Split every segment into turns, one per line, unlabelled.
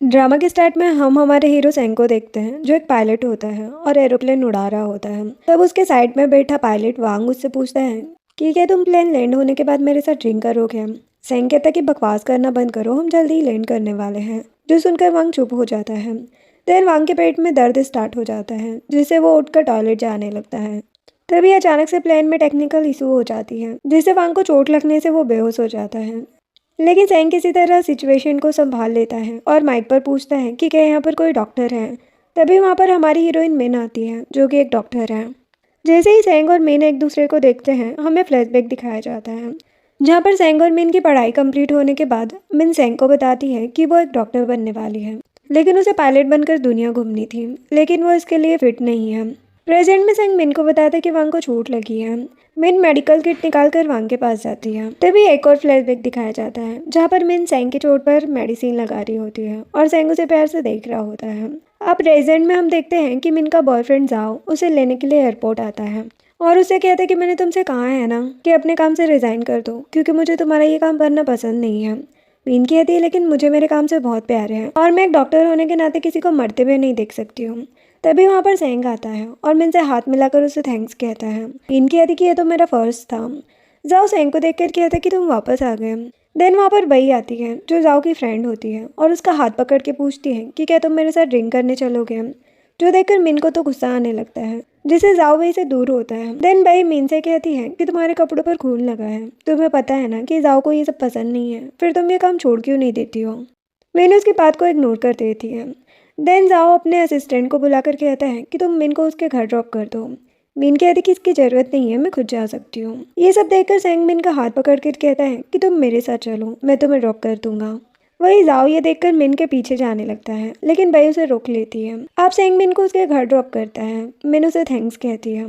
Drama के start में हम हमारे हीरो सेंग को देखते हैं जो एक पायलट होता है और एरोप्लेन उड़ा रहा होता है। तब उसके साइड में बैठा पायलट वांग उससे पूछता है कि क्या तुम प्लेन लैंड होने के बाद मेरे साथ ड्रिंक करोगे। सेंग कहता है कि बकवास करना बंद करो, हम जल्दी ही लैंड करने वाले हैं। जो सुनकर वांग चुप हो जाता है। देन वांग के पेट में दर्द स्टार्ट हो जाता है जिससे वो उठकर टॉयलेट जाने लगता है। तभी अचानक से प्लेन में टेक्निकल इशू हो जाती है जिससे वांग को चोट लगने से वो बेहोश हो जाता है। लेकिन सैंग किसी तरह सिचुएशन को संभाल लेता है और माइक पर पूछता है कि क्या यहाँ पर कोई डॉक्टर है। तभी वहाँ पर हमारी हीरोइन मिन आती है जो कि एक डॉक्टर है। जैसे ही सैंग और मिन एक दूसरे को देखते हैं हमें फ्लैशबैक दिखाया जाता है जहाँ पर सैंग और मिन की पढ़ाई कंप्लीट होने के बाद मिन सैंग को बताती है कि वो एक डॉक्टर बनने वाली है, लेकिन उसे पायलट बनकर दुनिया घूमनी थी, लेकिन वो इसके लिए फिट नहीं है। प्रेजेंट में सैंग मिन को बताता है कि वांग को चोट लगी है। मिन मेडिकल किट निकाल कर वांग के पास जाती है। तभी एक और फ्लैशबैक दिखाया जाता है जहाँ पर मिन सैंग की चोट पर मेडिसिन लगा रही होती है और सैंग उसे प्यार से देख रहा होता है। अब प्रेजेंट में हम देखते हैं कि मिन का बॉयफ्रेंड जाओ उसे लेने के लिए एयरपोर्ट आता है और उसे कहता है कि मैंने तुमसे कहा है ना कि अपने काम से रिजाइन कर दो क्योंकि मुझे तुम्हारा ये काम करना पसंद नहीं है। मीन कहती है लेकिन मुझे मेरे काम से बहुत प्यार है और मैं एक डॉक्टर होने के नाते किसी को मरते हुए नहीं देख सकती हूँ। तभी वहाँ पर सैंग आता है और मिन से हाथ मिलाकर उसे थैंक्स कहता है। मीन कहती कि ये तो मेरा फर्ज था। जाओ सैंग को देखकर कहता कि तुम वापस आ गए। देन वहाँ पर बई आती है जो जाओ की फ्रेंड होती है और उसका हाथ पकड़ के पूछती है कि क्या तुम मेरे साथ ड्रिंक करने चलोगे। जो देखकर मिन को तो गुस्सा आने लगता है जिससे जाओ वही से दूर होता है। देन बई मिन से कहती है कि तुम्हारे कपड़ों पर खून लगा है, तुम्हें पता है ना कि जाओ को ये सब पसंद नहीं है, फिर तुम ये काम छोड़ क्यों नहीं देती हो। मिन उसकी बात को इग्नोर कर देती है। देन जाओ अपने असिस्टेंट को बुलाकर कहता है कि तुम मिन को उसके घर ड्रॉप कर दो। मिन कहती कि इसकी ज़रूरत नहीं है, मैं खुद जा सकती हूँ। ये सब देखकर सैंग मिन का हाथ पकड़ कर कहता है कि तुम मेरे साथ चलो, मैं तुम्हें ड्रॉप कर दूंगा। वही जाओ ये देखकर मिन के पीछे जाने लगता है लेकिन बई उसे रोक लेती है। आप सैंग मिन को उसके घर ड्रॉप करता है। मिन उसे थैंक्स कहती है।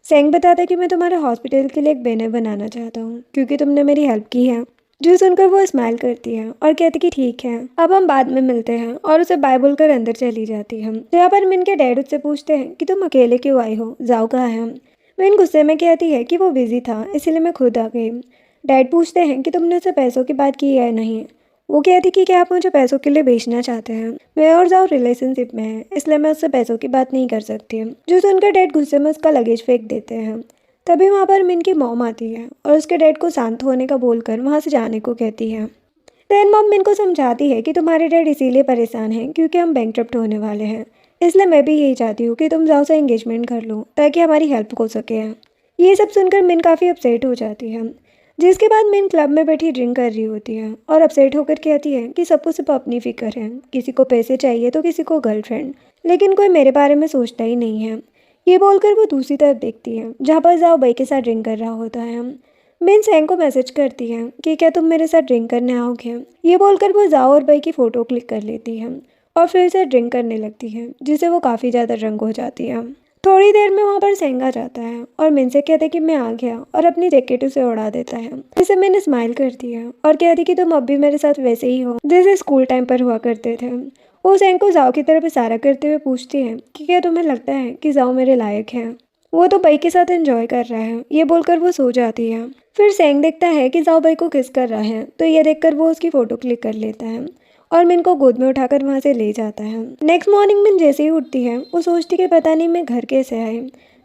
सैंग बताता है कि मैं तुम्हारे हॉस्पिटल के लिए एक बैनर बनाना चाहता हूँ क्योंकि तुमने मेरी हेल्प की है। जो सुनकर वो स्माइल करती है और कहती कि ठीक है, अब हम बाद में मिलते हैं, और उसे बाय बोलकर अंदर चली जाती है। जहाँ पर मिन के डैड उससे पूछते हैं कि तुम अकेले क्यों आई हो, जाओ कहाँ है। मिन गुस्से में कहती है कि वो बिजी था इसलिए मैं खुद आ गई। डैड पूछते हैं कि तुमने उसे पैसों की बात की है नहीं। वो कहती कि क्या आप मुझे पैसों के लिए बेचना चाहते हैं। मैं और जाओ रिलेशनशिप में है इसलिए मैं उससे पैसों की बात नहीं कर सकती। जो सुनकर डैड गुस्से में उसका लगेज फेंक देते हैं। तभी वहाँ पर मिन की मॉम आती है और उसके डैड को शांत होने का बोलकर वहाँ से जाने को कहती है। देन मॉम मिन को समझाती है कि तुम्हारे डैड इसीलिए परेशान हैं क्योंकि हम बैंकक्रप्ट होने वाले हैं, इसलिए मैं भी यही चाहती हूँ कि तुम जाओ से एंगेजमेंट कर लो ताकि हमारी हेल्प हो सके। ये सब सुनकर मिन काफ़ी अपसेट हो जाती है, जिसके बाद मिन क्लब में बैठी ड्रिंक कर रही होती है और अपसेट होकर कहती है कि सबको सिर्फ अपनी फिक्र है, किसी को पैसे चाहिए तो किसी को गर्लफ्रेंड, लेकिन कोई मेरे बारे में सोचता ही नहीं है। ये बोलकर वो दूसरी तरफ देखती है जहाँ पर जाओ बई के साथ ड्रिंक कर रहा होता है। मिन सैंग को मैसेज करती है कि क्या तुम मेरे साथ ड्रिंक करने आओगे। ये बोलकर वो जाओ और बई की फ़ोटो क्लिक कर लेती है और फिर से ड्रिंक करने लगती है जिससे वो काफ़ी ज़्यादा ड्रंक हो जाती है। थोड़ी देर में वहाँ पर सैंग आ जाता है और मिन से कहता है कि मैं आ गया और अपनी जैकेट उसे उड़ा देता है, जिसे मैंने स्माइल करती है और कहती कि तुम अब भी मेरे साथ वैसे ही हो जैसे स्कूल टाइम पर हुआ करते थे। वो सैंग को जाओ की तरफ इशारा करते हुए पूछती है कि क्या तुम्हें लगता है कि जाओ मेरे लायक है। वो तो बई के साथ एंजॉय कर रहा है। ये बोलकर वो सो जाती है। फिर सैंग देखता है कि जाओ बई को किस कर रहा है तो ये देखकर वो उसकी फ़ोटो क्लिक कर लेता है और मिन को गोद में उठाकर वहाँ से ले जाता है। नेक्स्ट मॉर्निंग मिन जैसे ही उठती है वो सोचती कि पता नहीं मैं घर कैसे आई।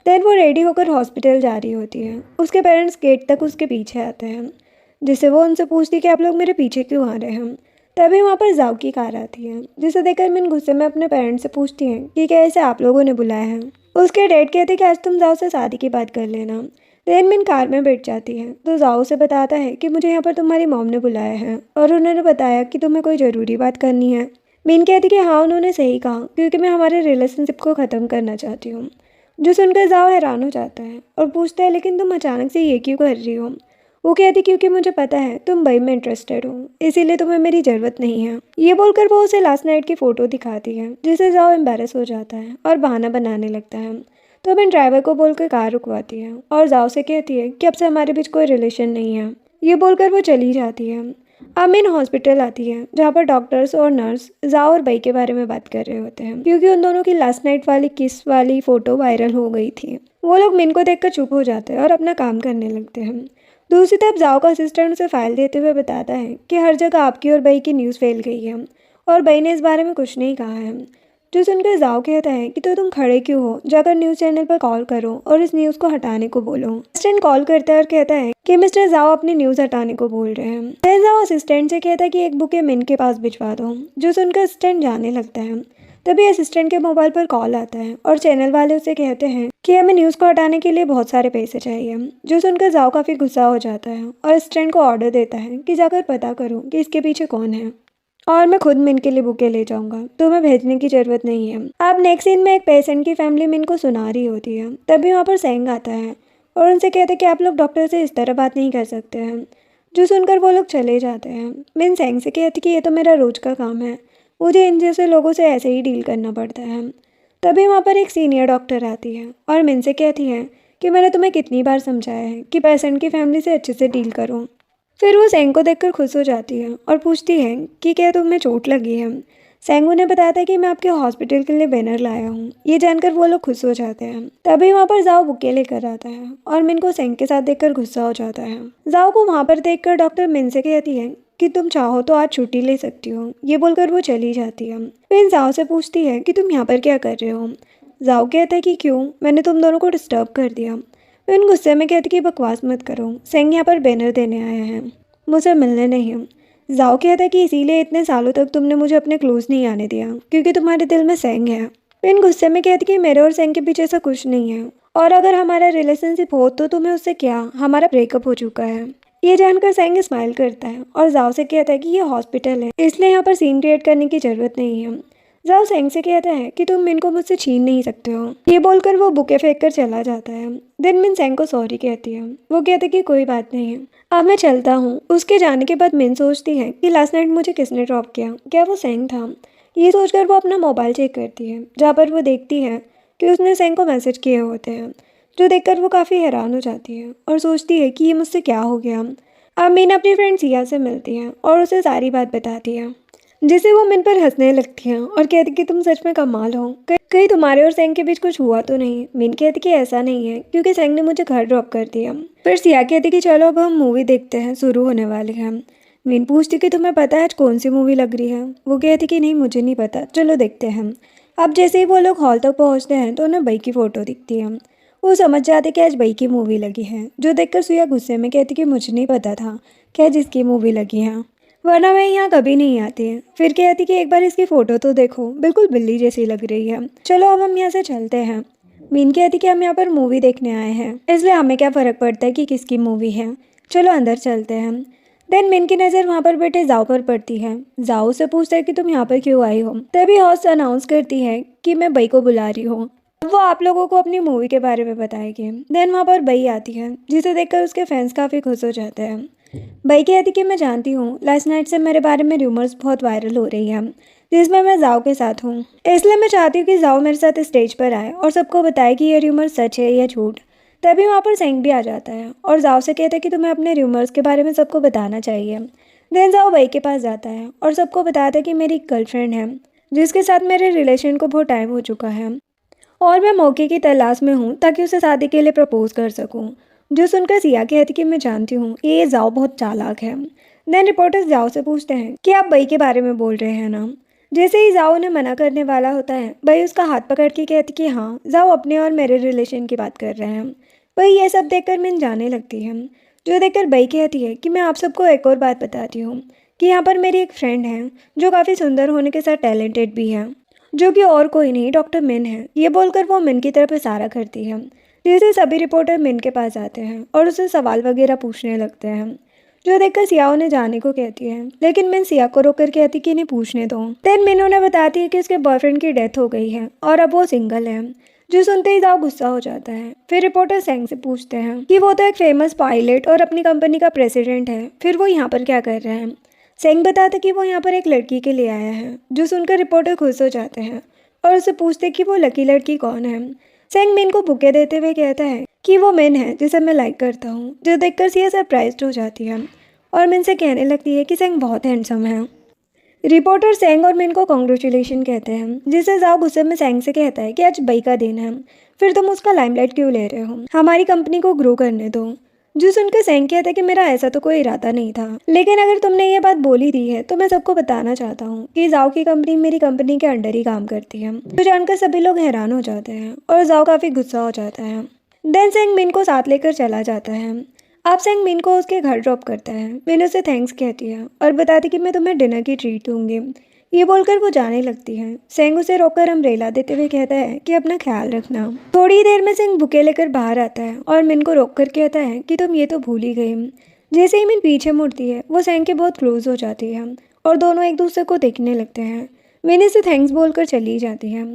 देन वो रेडी होकर हॉस्पिटल जा रही होती है। उसके पेरेंट्स गेट तक उसके पीछे आते हैं, जिससे वो उनसे पूछती कि आप लोग मेरे पीछे क्यों आ रहे हैं। तभी वहाँ पर जाओ की कार आती है, जिसे देखकर मिन गुस्से में अपने पेरेंट्स से पूछती है कि क्या ऐसे आप लोगों ने बुलाया है। उसके डैड कहते कि आज तुम जाओ से शादी की बात कर लेना। देन मिन कार में बैठ जाती है तो जाओ से बताता है कि मुझे यहाँ पर तुम्हारी मॉम ने बुलाया है और उन्होंने बताया कि तुम्हें कोई ज़रूरी बात करनी है। मिन कहती कि हाँ उन्होंने सही कहा क्योंकि मैं हमारे रिलेशनशिप को ख़त्म करना चाहती हूँ। जो सुनकर जाओ हैरान हो जाता है और पूछता है लेकिन तुम अचानक से ये क्यों कर रही हो। वो कहती क्योंकि मुझे पता है तुम बई में इंटरेस्टेड हो, इसीलिए तुम्हें मेरी ज़रूरत नहीं है। ये बोलकर वो उसे लास्ट नाइट की फ़ोटो दिखाती है, जिससे जाओ एम्बेरस हो जाता है और बहाना बनाने लगता है। तो मैं ड्राइवर को बोलकर कार रुकवाती है और जाओ से कहती है कि अब से हमारे बीच कोई रिलेशन नहीं है। ये बोलकर वो चली जाती है। अब मिन हॉस्पिटल आती है जहाँ पर डॉक्टर्स और नर्स जाओ और बई के बारे में बात कर रहे होते हैं क्योंकि उन दोनों की लास्ट नाइट वाली किस वाली फ़ोटो वायरल हो गई थी। वो लोग मिन को देखकर चुप हो जाते हैं और अपना काम करने लगते हैं। दूसरी तरफ जाओ का असिस्टेंट उसे फाइल देते हुए बताता है कि हर जगह आपकी और बई की न्यूज़ फैल गई है और बई ने इस बारे में कुछ नहीं कहा है। जो सुनकर जाओ कहता है कि तो तुम खड़े क्यों हो, जाकर न्यूज़ चैनल पर कॉल करो और इस न्यूज़ को हटाने को बोलो। असिस्टेंट कॉल करता है और कहता है कि मिस्टर जाओ अपनी न्यूज़ हटाने को बोल रहे हैं। फिर जाओ असिस्टेंट से कहता है कि एक बुके मिन के पास भिजवा दो। जो सुनकर असिस्टेंट जाने लगता है। तभी असिस्टेंट के मोबाइल पर कॉल आता है और चैनल वाले उसे कहते हैं कि हमें न्यूज़ को हटाने के लिए बहुत सारे पैसे चाहिए। जो सुनकर जाओ काफ़ी गुस्सा हो जाता है और असिस्टेंट को ऑर्डर देता है कि जाकर पता करो कि इसके पीछे कौन है और मैं खुद मिन के लिए बुके ले जाऊंगा, तुम्हें भेजने की ज़रूरत नहीं है। अब नेक्स्ट सीन में एक पेशेंट की फैमिली मिन को सुना रही होती है। तभी वहाँ पर सेंग आता है और उनसे कहते हैं कि आप लोग डॉक्टर से इस तरह बात नहीं कर सकते हैं। जो सुनकर वो लोग चले जाते हैं। मिन सेंग से कहती कि ये तो मेरा रोज का काम है, मुझे इन जैसे लोगों से ऐसे ही डील करना पड़ता है। तभी वहाँ पर एक सीनियर डॉक्टर आती है और मिन से कहती है कि मैंने तुम्हें कितनी बार समझाया है कि पेशेंट की फैमिली से अच्छे से डील करो। फिर वो सेंग को देखकर खुश हो जाती है और पूछती है कि क्या तुम्हें चोट लगी है। सेंग उन्हें बताता है कि मैं आपके हॉस्पिटल के लिए बैनर लाया हूँ। ये जानकर वो लोग खुश हो जाते हैं। तभी वहाँ पर जाओ बुके लेकर आता है और मिन को सेंग के साथ देखकर गुस्सा हो जाता है। जाओ को वहाँ पर देखकर डॉक्टर मिन से कहती है कि तुम चाहो तो आज छुट्टी ले सकती हो। ये बोलकर वो चली जाती है। फिर जाओ से पूछती है कि तुम यहाँ पर क्या कर रहे हो। जाओ कहता है कि क्यों, मैंने तुम दोनों को डिस्टर्ब कर दिया। फिर गुस्से में कहती कि बकवास मत करो, सेंग यहाँ पर बैनर देने आया है, मुझसे मिलने नहीं। जाओ कहता है कि इसीलिए इतने सालों तक तुमने मुझे अपने क्लोज नहीं आने दिया क्योंकि तुम्हारे दिल में सेंग है। फिर गुस्से में कहती कि मेरे और सेंग के पीछे ऐसा कुछ नहीं है और अगर हमारा रिलेशनशिप हो तो तुम्हें उससे क्या, हमारा ब्रेकअप हो चुका है। ये जानकर सेंग स्माइल करता है और जाओ से कहता है कि ये हॉस्पिटल है, इसलिए यहाँ पर सीन क्रिएट करने की ज़रूरत नहीं है। जाओ सेंग से कहता है कि तुम मिन को मुझसे छीन नहीं सकते हो। ये बोलकर वो बुके फेंक कर चला जाता है। देन मिन सेंग को सॉरी कहती है। वो कहते कि कोई बात नहीं है, अब मैं चलता हूँ। उसके जाने के बाद मिन सोचती है कि लास्ट नाइट मुझे किसने ड्रॉप किया, क्या वो सेंग था। ये सोचकर वो अपना मोबाइल चेक करती है जहाँ पर वो देखती है कि उसने सेंग को मैसेज किए होते हैं। जो देखकर वो काफ़ी हैरान हो जाती है और सोचती है कि ये मुझसे क्या हो गया। अब मीना अपनी फ्रेंड सिया से मिलती है और उसे सारी बात बताती है, जिसे वो मिन पर हंसने लगती हैं और कहती कि तुम सच में कमाल हो, कहीं तुम्हारे और सेंग के बीच कुछ हुआ तो नहीं। मिन कहती कि ऐसा नहीं है क्योंकि सेंग ने मुझे घर ड्रॉप कर दिया। फिर सिया कहती कि चलो अब हम मूवी देखते हैं, शुरू होने वाली है। मिन पूछती कि तुम्हें पता है आज कौन सी मूवी लग रही है। वो कहती कि नहीं मुझे नहीं पता, चलो देखते हैं। अब जैसे ही वो लोग हॉल तक पहुँचते हैं तो उन्हें बई की फ़ोटो दिखती है। वो समझ जाते कि आज बई की मूवी लगी है। जो देखकर सिया गुस्से में कहती कि मुझे नहीं पता था क्या जिसकी मूवी लगी है, वरना मैं यहाँ कभी नहीं आती है। फिर कहती कि एक बार इसकी फ़ोटो तो देखो, बिल्कुल बिल्ली जैसी लग रही है, चलो अब हम यहाँ से चलते हैं। मीन कहती कि हम यहाँ पर मूवी देखने आए हैं, इसलिए हमें क्या फ़र्क पड़ता है कि किसकी मूवी है, चलो अंदर चलते हैं। देन मिन की नज़र वहाँ पर बैठे जाओ पर पड़ती है। जाओ से पूछता है कि तुम यहाँ पर क्यों आई हो। तभी हॉस्ट अनाउंस करती है कि मैं बई को बुला रही हूँ, वो आप लोगों को अपनी मूवी के बारे में बताएगी। देन वहाँ पर बई आती है, जिसे देखकर उसके फैंस काफ़ी खुश हो जाते हैं। बई कहती कि मैं जानती हूँ लास्ट नाइट से मेरे बारे में रूमर्स बहुत वायरल हो रही हैं, जिसमें मैं जाओ के साथ हूँ, इसलिए मैं चाहती हूँ कि जाओ मेरे साथ स्टेज पर आए और सबको बताए कि ये रूमर सच है या झूठ। तभी वहाँ पर सेंग भी आ जाता है और जाओ से कहता है कि तुम्हें अपने रूमर्स के बारे में सबको बताना चाहिए। देन जाओ बई के पास जाता है और सबको बताता है कि मेरी एक गर्लफ्रेंड है जिसके साथ मेरे रिलेशन को बहुत टाइम हो चुका है और मैं मौके की तलाश में हूँ ताकि उसे शादी के लिए प्रपोज कर सकूँ। जो सुनकर सिया कहती कि मैं जानती हूँ ये जाओ बहुत चालाक है। देन रिपोर्टर्स जाओ से पूछते हैं कि आप बई के बारे में बोल रहे हैं ना। जैसे ही जाओ ने मना करने वाला होता है, बई उसका हाथ पकड़ के कहती कि हाँ, जाओ अपने और मेरे रिलेशन की बात कर रहे हैं। बई ये सब देखकर मिन जाने लगती है। जो देखकर बई कहती है कि मैं आप सबको एक और बात बताती हूँ कि यहाँ पर मेरी एक फ्रेंड है जो काफ़ी सुंदर होने के साथ टैलेंटेड भी है, जो कि और कोई नहीं डॉक्टर मिन है। ये बोलकर वो मिन की तरफ इशारा करती है, जिससे सभी रिपोर्टर मिन के पास आते हैं और उससे सवाल वगैरह पूछने लगते हैं। जो देखकर सिया उन्हें जाने को कहती है, लेकिन मिन सिया को रोककर कहती कि इन्हें पूछने दो। देन मिन उन्हें बताती है कि उसके बॉयफ्रेंड की डेथ हो गई है और अब वो सिंगल है। जो सुनते ही जाओ गुस्सा हो जाता है। फिर रिपोर्टर सेंग से पूछते हैं कि वो तो एक फेमस पायलट और अपनी कंपनी का प्रेसिडेंट है, फिर वो यहाँ पर क्या कर रहे हैं। सेंग बताता कि वो यहाँ पर एक लड़की के लिए आया है। जो सुनकर रिपोर्टर खुश हो जाते हैं और उससे पूछते कि वो लकी लड़की कौन है। सेंग मिन को बुके देते हुए कहता है कि वो मिन है जिसे मैं लाइक करता हूँ। जो देखकर सिया सरप्राइज्ड हो जाती है और मिन से कहने लगती है कि सेंग बहुत हैंडसम है। रिपोर्टर सेंग और मिन को कॉन्ग्रेचुलेशन कहते हैं, जिससे जाओ गुस्से में सेंग से कहता है कि आज बई का दिन है, फिर तुम उसका लाइमलाइट क्यों ले रहे हो, हमारी कंपनी को ग्रो करने दो। जो सुनकर सेंग कहता है कि मेरा ऐसा तो कोई इरादा नहीं था, लेकिन अगर तुमने ये बात बोली दी है तो मैं सबको बताना चाहता हूँ कि जाओ की कंपनी मेरी कंपनी के अंडर ही काम करती है। तो जानकर सभी लोग हैरान हो जाते हैं और जाओ काफी गुस्सा हो जाता है। देन सेंग मिन को साथ लेकर चला जाता है। अब सेंग मिन को उसके घर ड्रॉप करता है। मिन उसे थैंक्स कहती है और बताती कि मैं तुम्हें डिनर की ट्रीट दूंगी। ये बोलकर वो जाने लगती है। सेंग उसे रोककर अम्ब्रेला देते हुए कहता है कि अपना ख्याल रखना। थोड़ी देर में सेंग बुके लेकर बाहर आता है और मिन को रोककर कहता है कि तुम ये तो भूल ही गई। जैसे ही मिन पीछे मुड़ती है वो सेंग के बहुत क्लोज हो जाती है और दोनों एक दूसरे को देखने लगते हैं। मिन इसे थैंक्स बोलकर चली जाती है।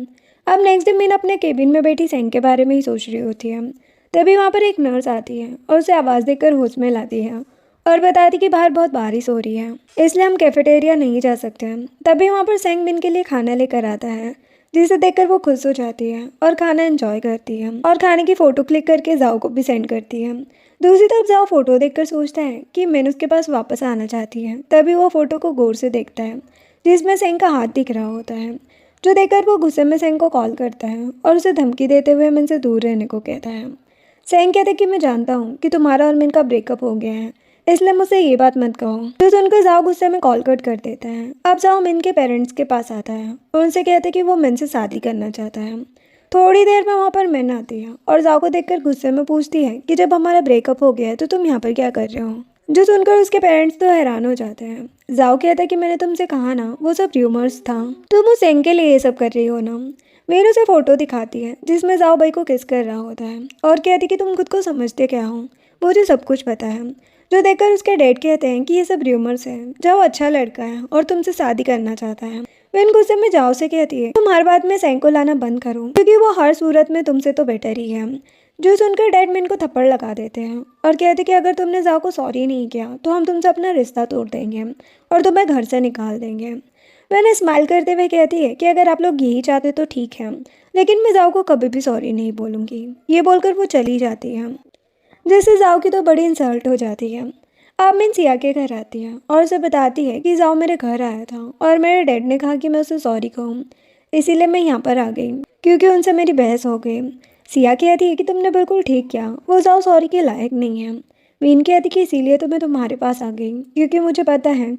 अब नेक्स्ट डे मिन अपने केबिन में बैठी सेंग के बारे में ही सोच रही होती है। तभी वहाँ पर एक नर्स आती है और उसे आवाज़ देकर होश में लाती है और बताती कि बाहर बहुत बारिश हो रही है, इसलिए हम कैफेटेरिया नहीं जा सकते। तभी वहाँ पर सेंग मिन के लिए खाना लेकर आता है, जिसे देखकर वो खुश हो जाती है और खाना एंजॉय करती है और खाने की फ़ोटो क्लिक करके जाओ को भी सेंड करती है। दूसरी तरफ जाओ फ़ोटो देखकर सोचता है कि मिन उसके पास वापस आना चाहती है। तभी वो फ़ोटो को गौर से देखता है जिसमें सेंग का हाथ दिख रहा होता है, जो देखकर वो गुस्से में सेंग को कॉल करता है और उसे धमकी देते हुए मिन से दूर रहने को कहता है। सेंग कहते कि मैं जानता हूँ कि तुम्हारा और मिन का ब्रेकअप हो गया है, इसलिए मुझसे ये बात मत कहो। तो सुनकर जाओ गुस्से में कॉल कट कर देता है। अब जाओ मिन के पेरेंट्स के पास आता है और उनसे कहते कि वो मिन से शादी करना चाहता है। थोड़ी देर में वहाँ पर मिन आती है और जाओ को देखकर गुस्से में पूछती है कि जब हमारा ब्रेकअप हो गया है तो तुम यहाँ पर क्या कर रहे हो। जो सुनकर उसके पेरेंट्स तो हैरान हो जाते हैं। जाओ कहता है कि मैंने तुमसे कहा ना वो सब र्यूमर्स था, तुम उस सेंग के लिए ये सब कर रही हो ना। मीनू उसे फोटो दिखाती है जिसमें जाओ भाई को किस कर रहा होता है और कहती कि तुम खुद को समझते क्या हो, मुझे सब कुछ पता है। जो देखकर उसके डैड कहते हैं कि ये सब र्यूमर्स है, जाओ अच्छा लड़का है और तुमसे शादी करना चाहता है। मिन गुस्से में जाओ से कहती है तुम हर बात में सेंग को लाना बंद करो क्योंकि वो हर सूरत में तुमसे तो बेटर ही है। जो सुनकर डैड मिन को थप्पड़ लगा देते हैं और कहते कि अगर तुमने जाओ को सॉरी नहीं किया तो हम तुमसे अपना रिश्ता तोड़ देंगे और तुम्हें घर से निकाल देंगे। मैंने स्माइल करते हुए कहती है कि अगर आप लोग यही चाहते तो ठीक है, लेकिन मैं जाओ को कभी भी सॉरी नहीं बोलूँगी। ये बोलकर वो चली जाती है, जिससे जाओ की तो बड़ी इंसल्ट हो जाती है। अब मिन सिया के घर आती है और उसे बताती है कि जाओ मेरे घर आया था और मेरे डैड ने कहा कि मैं उसे सॉरी कहूँ, इसीलिए मैं यहाँ पर आ गई क्योंकि उनसे मेरी बहस हो गई। सिया कहती है कि तुमने बिल्कुल ठीक किया, वो जाओ सॉरी के लायक नहीं है। मीन कहती कि इसीलिए तो मैं तुम्हारे पास आ गई क्योंकि मुझे पता है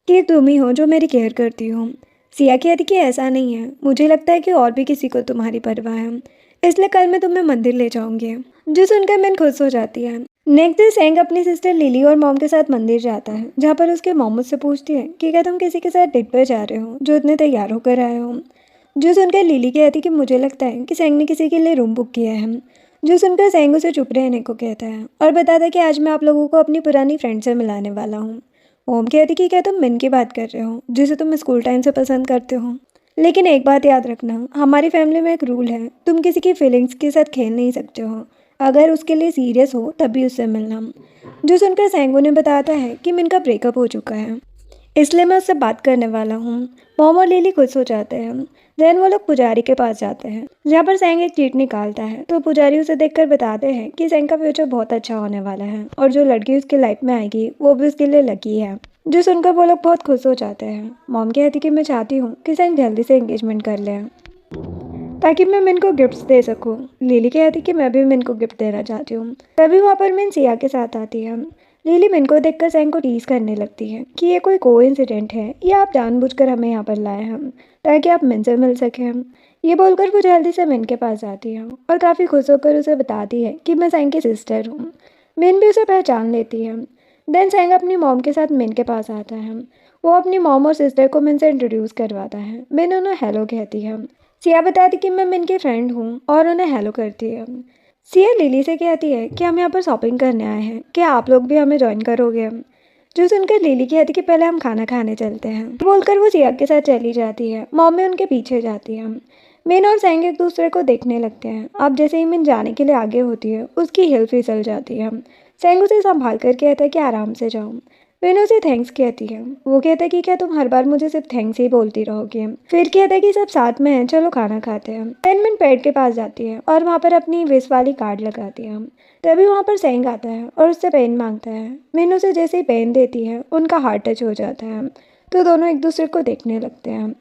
कि तुम ही हो जो मेरी केयर करती हो। सिया कहती कि ऐसा नहीं है, मुझे लगता है कि और भी किसी को तुम्हारी परवाह है, इसलिए कल मैं तुम्हें मंदिर ले जाऊंगी। जो सुनकर मैन खुश हो जाती है। नेक्स्ट डे सेंग अपनी सिस्टर लिली और मॉम के साथ मंदिर जाता है, जहाँ पर उसके मॉम मुझसे पूछती है कि क्या तुम किसी के साथ डेट पर जा रहे हो जो इतने तैयार होकर आए हो। जो सुनकर लिली कहती कि मुझे लगता है कि सेंग ने किसी के लिए रूम बुक किया है। जो सुनकर सेंग उसे चुप रहने को कहता है और बताता है कि आज मैं आप लोगों को अपनी पुरानी फ्रेंड से मिलाने वाला हूँ। ओम कहती कि क्या तुम मिन की बात कर रहे हो जिसे तुम स्कूल टाइम से पसंद करते हो, लेकिन एक बात याद रखना, हमारी फैमिली में एक रूल है, तुम किसी की फीलिंग्स के साथ खेल नहीं सकते हो, अगर उसके लिए सीरियस हो तभी उससे मिलना। जो सुनकर सेंगो ने बताता है कि मिन का ब्रेकअप हो चुका है, इसलिए मैं उससे बात करने वाला हूँ। मॉम और लिली खुश हो जाते हैं। देन वो लोग पुजारी के पास जाते हैं, जहाँ पर सेंग एक चीट निकालता है तो पुजारी उसे देखकर बताते हैं कि सेंग का फ्यूचर बहुत अच्छा होने वाला है और जो लड़की उसकी लाइफ में आएगी वो भी उसके लिए लकी है। जो सुनकर वो लोग बहुत खुश हो जाते हैं। मॉम कहती कि मैं चाहती हूँ कि सेंग जल्दी से एंगेजमेंट कर ले ताकि मैं मिन को गिफ्ट्स दे सकूं। लिली कहती कि मैं भी मिन को गिफ्ट देना चाहती हूँ। तभी वहाँ पर मिन सिया के साथ आती है। लिली मिन को देखकर सेंग को टीज करने लगती है कि ये कोई कोइंसिडेंट है या आप जानबूझकर हमें यहाँ पर लाए हैं ताकि आप मिन से मिल सकें। ये बोलकर वो जल्दी से मिन के पास जाती है और काफ़ी खुश होकर उसे बताती है कि मैं सेंग की सिस्टर हूँ। मिन भी उसे पहचान लेती है। देन सेंग अपनी मॉम के साथ मिन के पास आता है। वो अपनी मॉम और सिस्टर को मिन से इंट्रोड्यूस करवाता है। मिन उन्हें हेलो कहती है। सिया बताती कि मैं मिन की फ्रेंड हूँ और उन्हें हेलो करती है। सिया लिली से कहती है कि हम यहाँ पर शॉपिंग करने आए हैं, क्या आप लोग भी हमें ज्वाइन करोगे। जो सुनकर लिली कहती कि पहले हम खाना खाने चलते हैं। बोलकर वो सिया के साथ चली जाती है। मॉम भी उनके पीछे जाती है। मिन और सेंग एक दूसरे को देखने लगते हैं। अब जैसे ही मिन जाने के लिए आगे होती है उसकी हिल फिसल जाती है। सेंग उसे संभाल कर कहता है कि आराम से जाओ। मिन उसे थैंक्स कहती है। वो कहता है कि क्या तुम हर बार मुझे सिर्फ थैंक्स ही बोलती रहोगे। फिर कहता है कि सब साथ में हैं, चलो खाना खाते हैं। देन मिन पेड़ के पास जाती है और वहाँ पर अपनी विश वाली कार्ड लगाती है। तभी वहाँ पर सेंग आता है और उससे पेन मांगता है। मिन उसे जैसे ही पेन देती है उनका हार्ट टच हो जाता है तो दोनों एक दूसरे को देखने लगते हैं।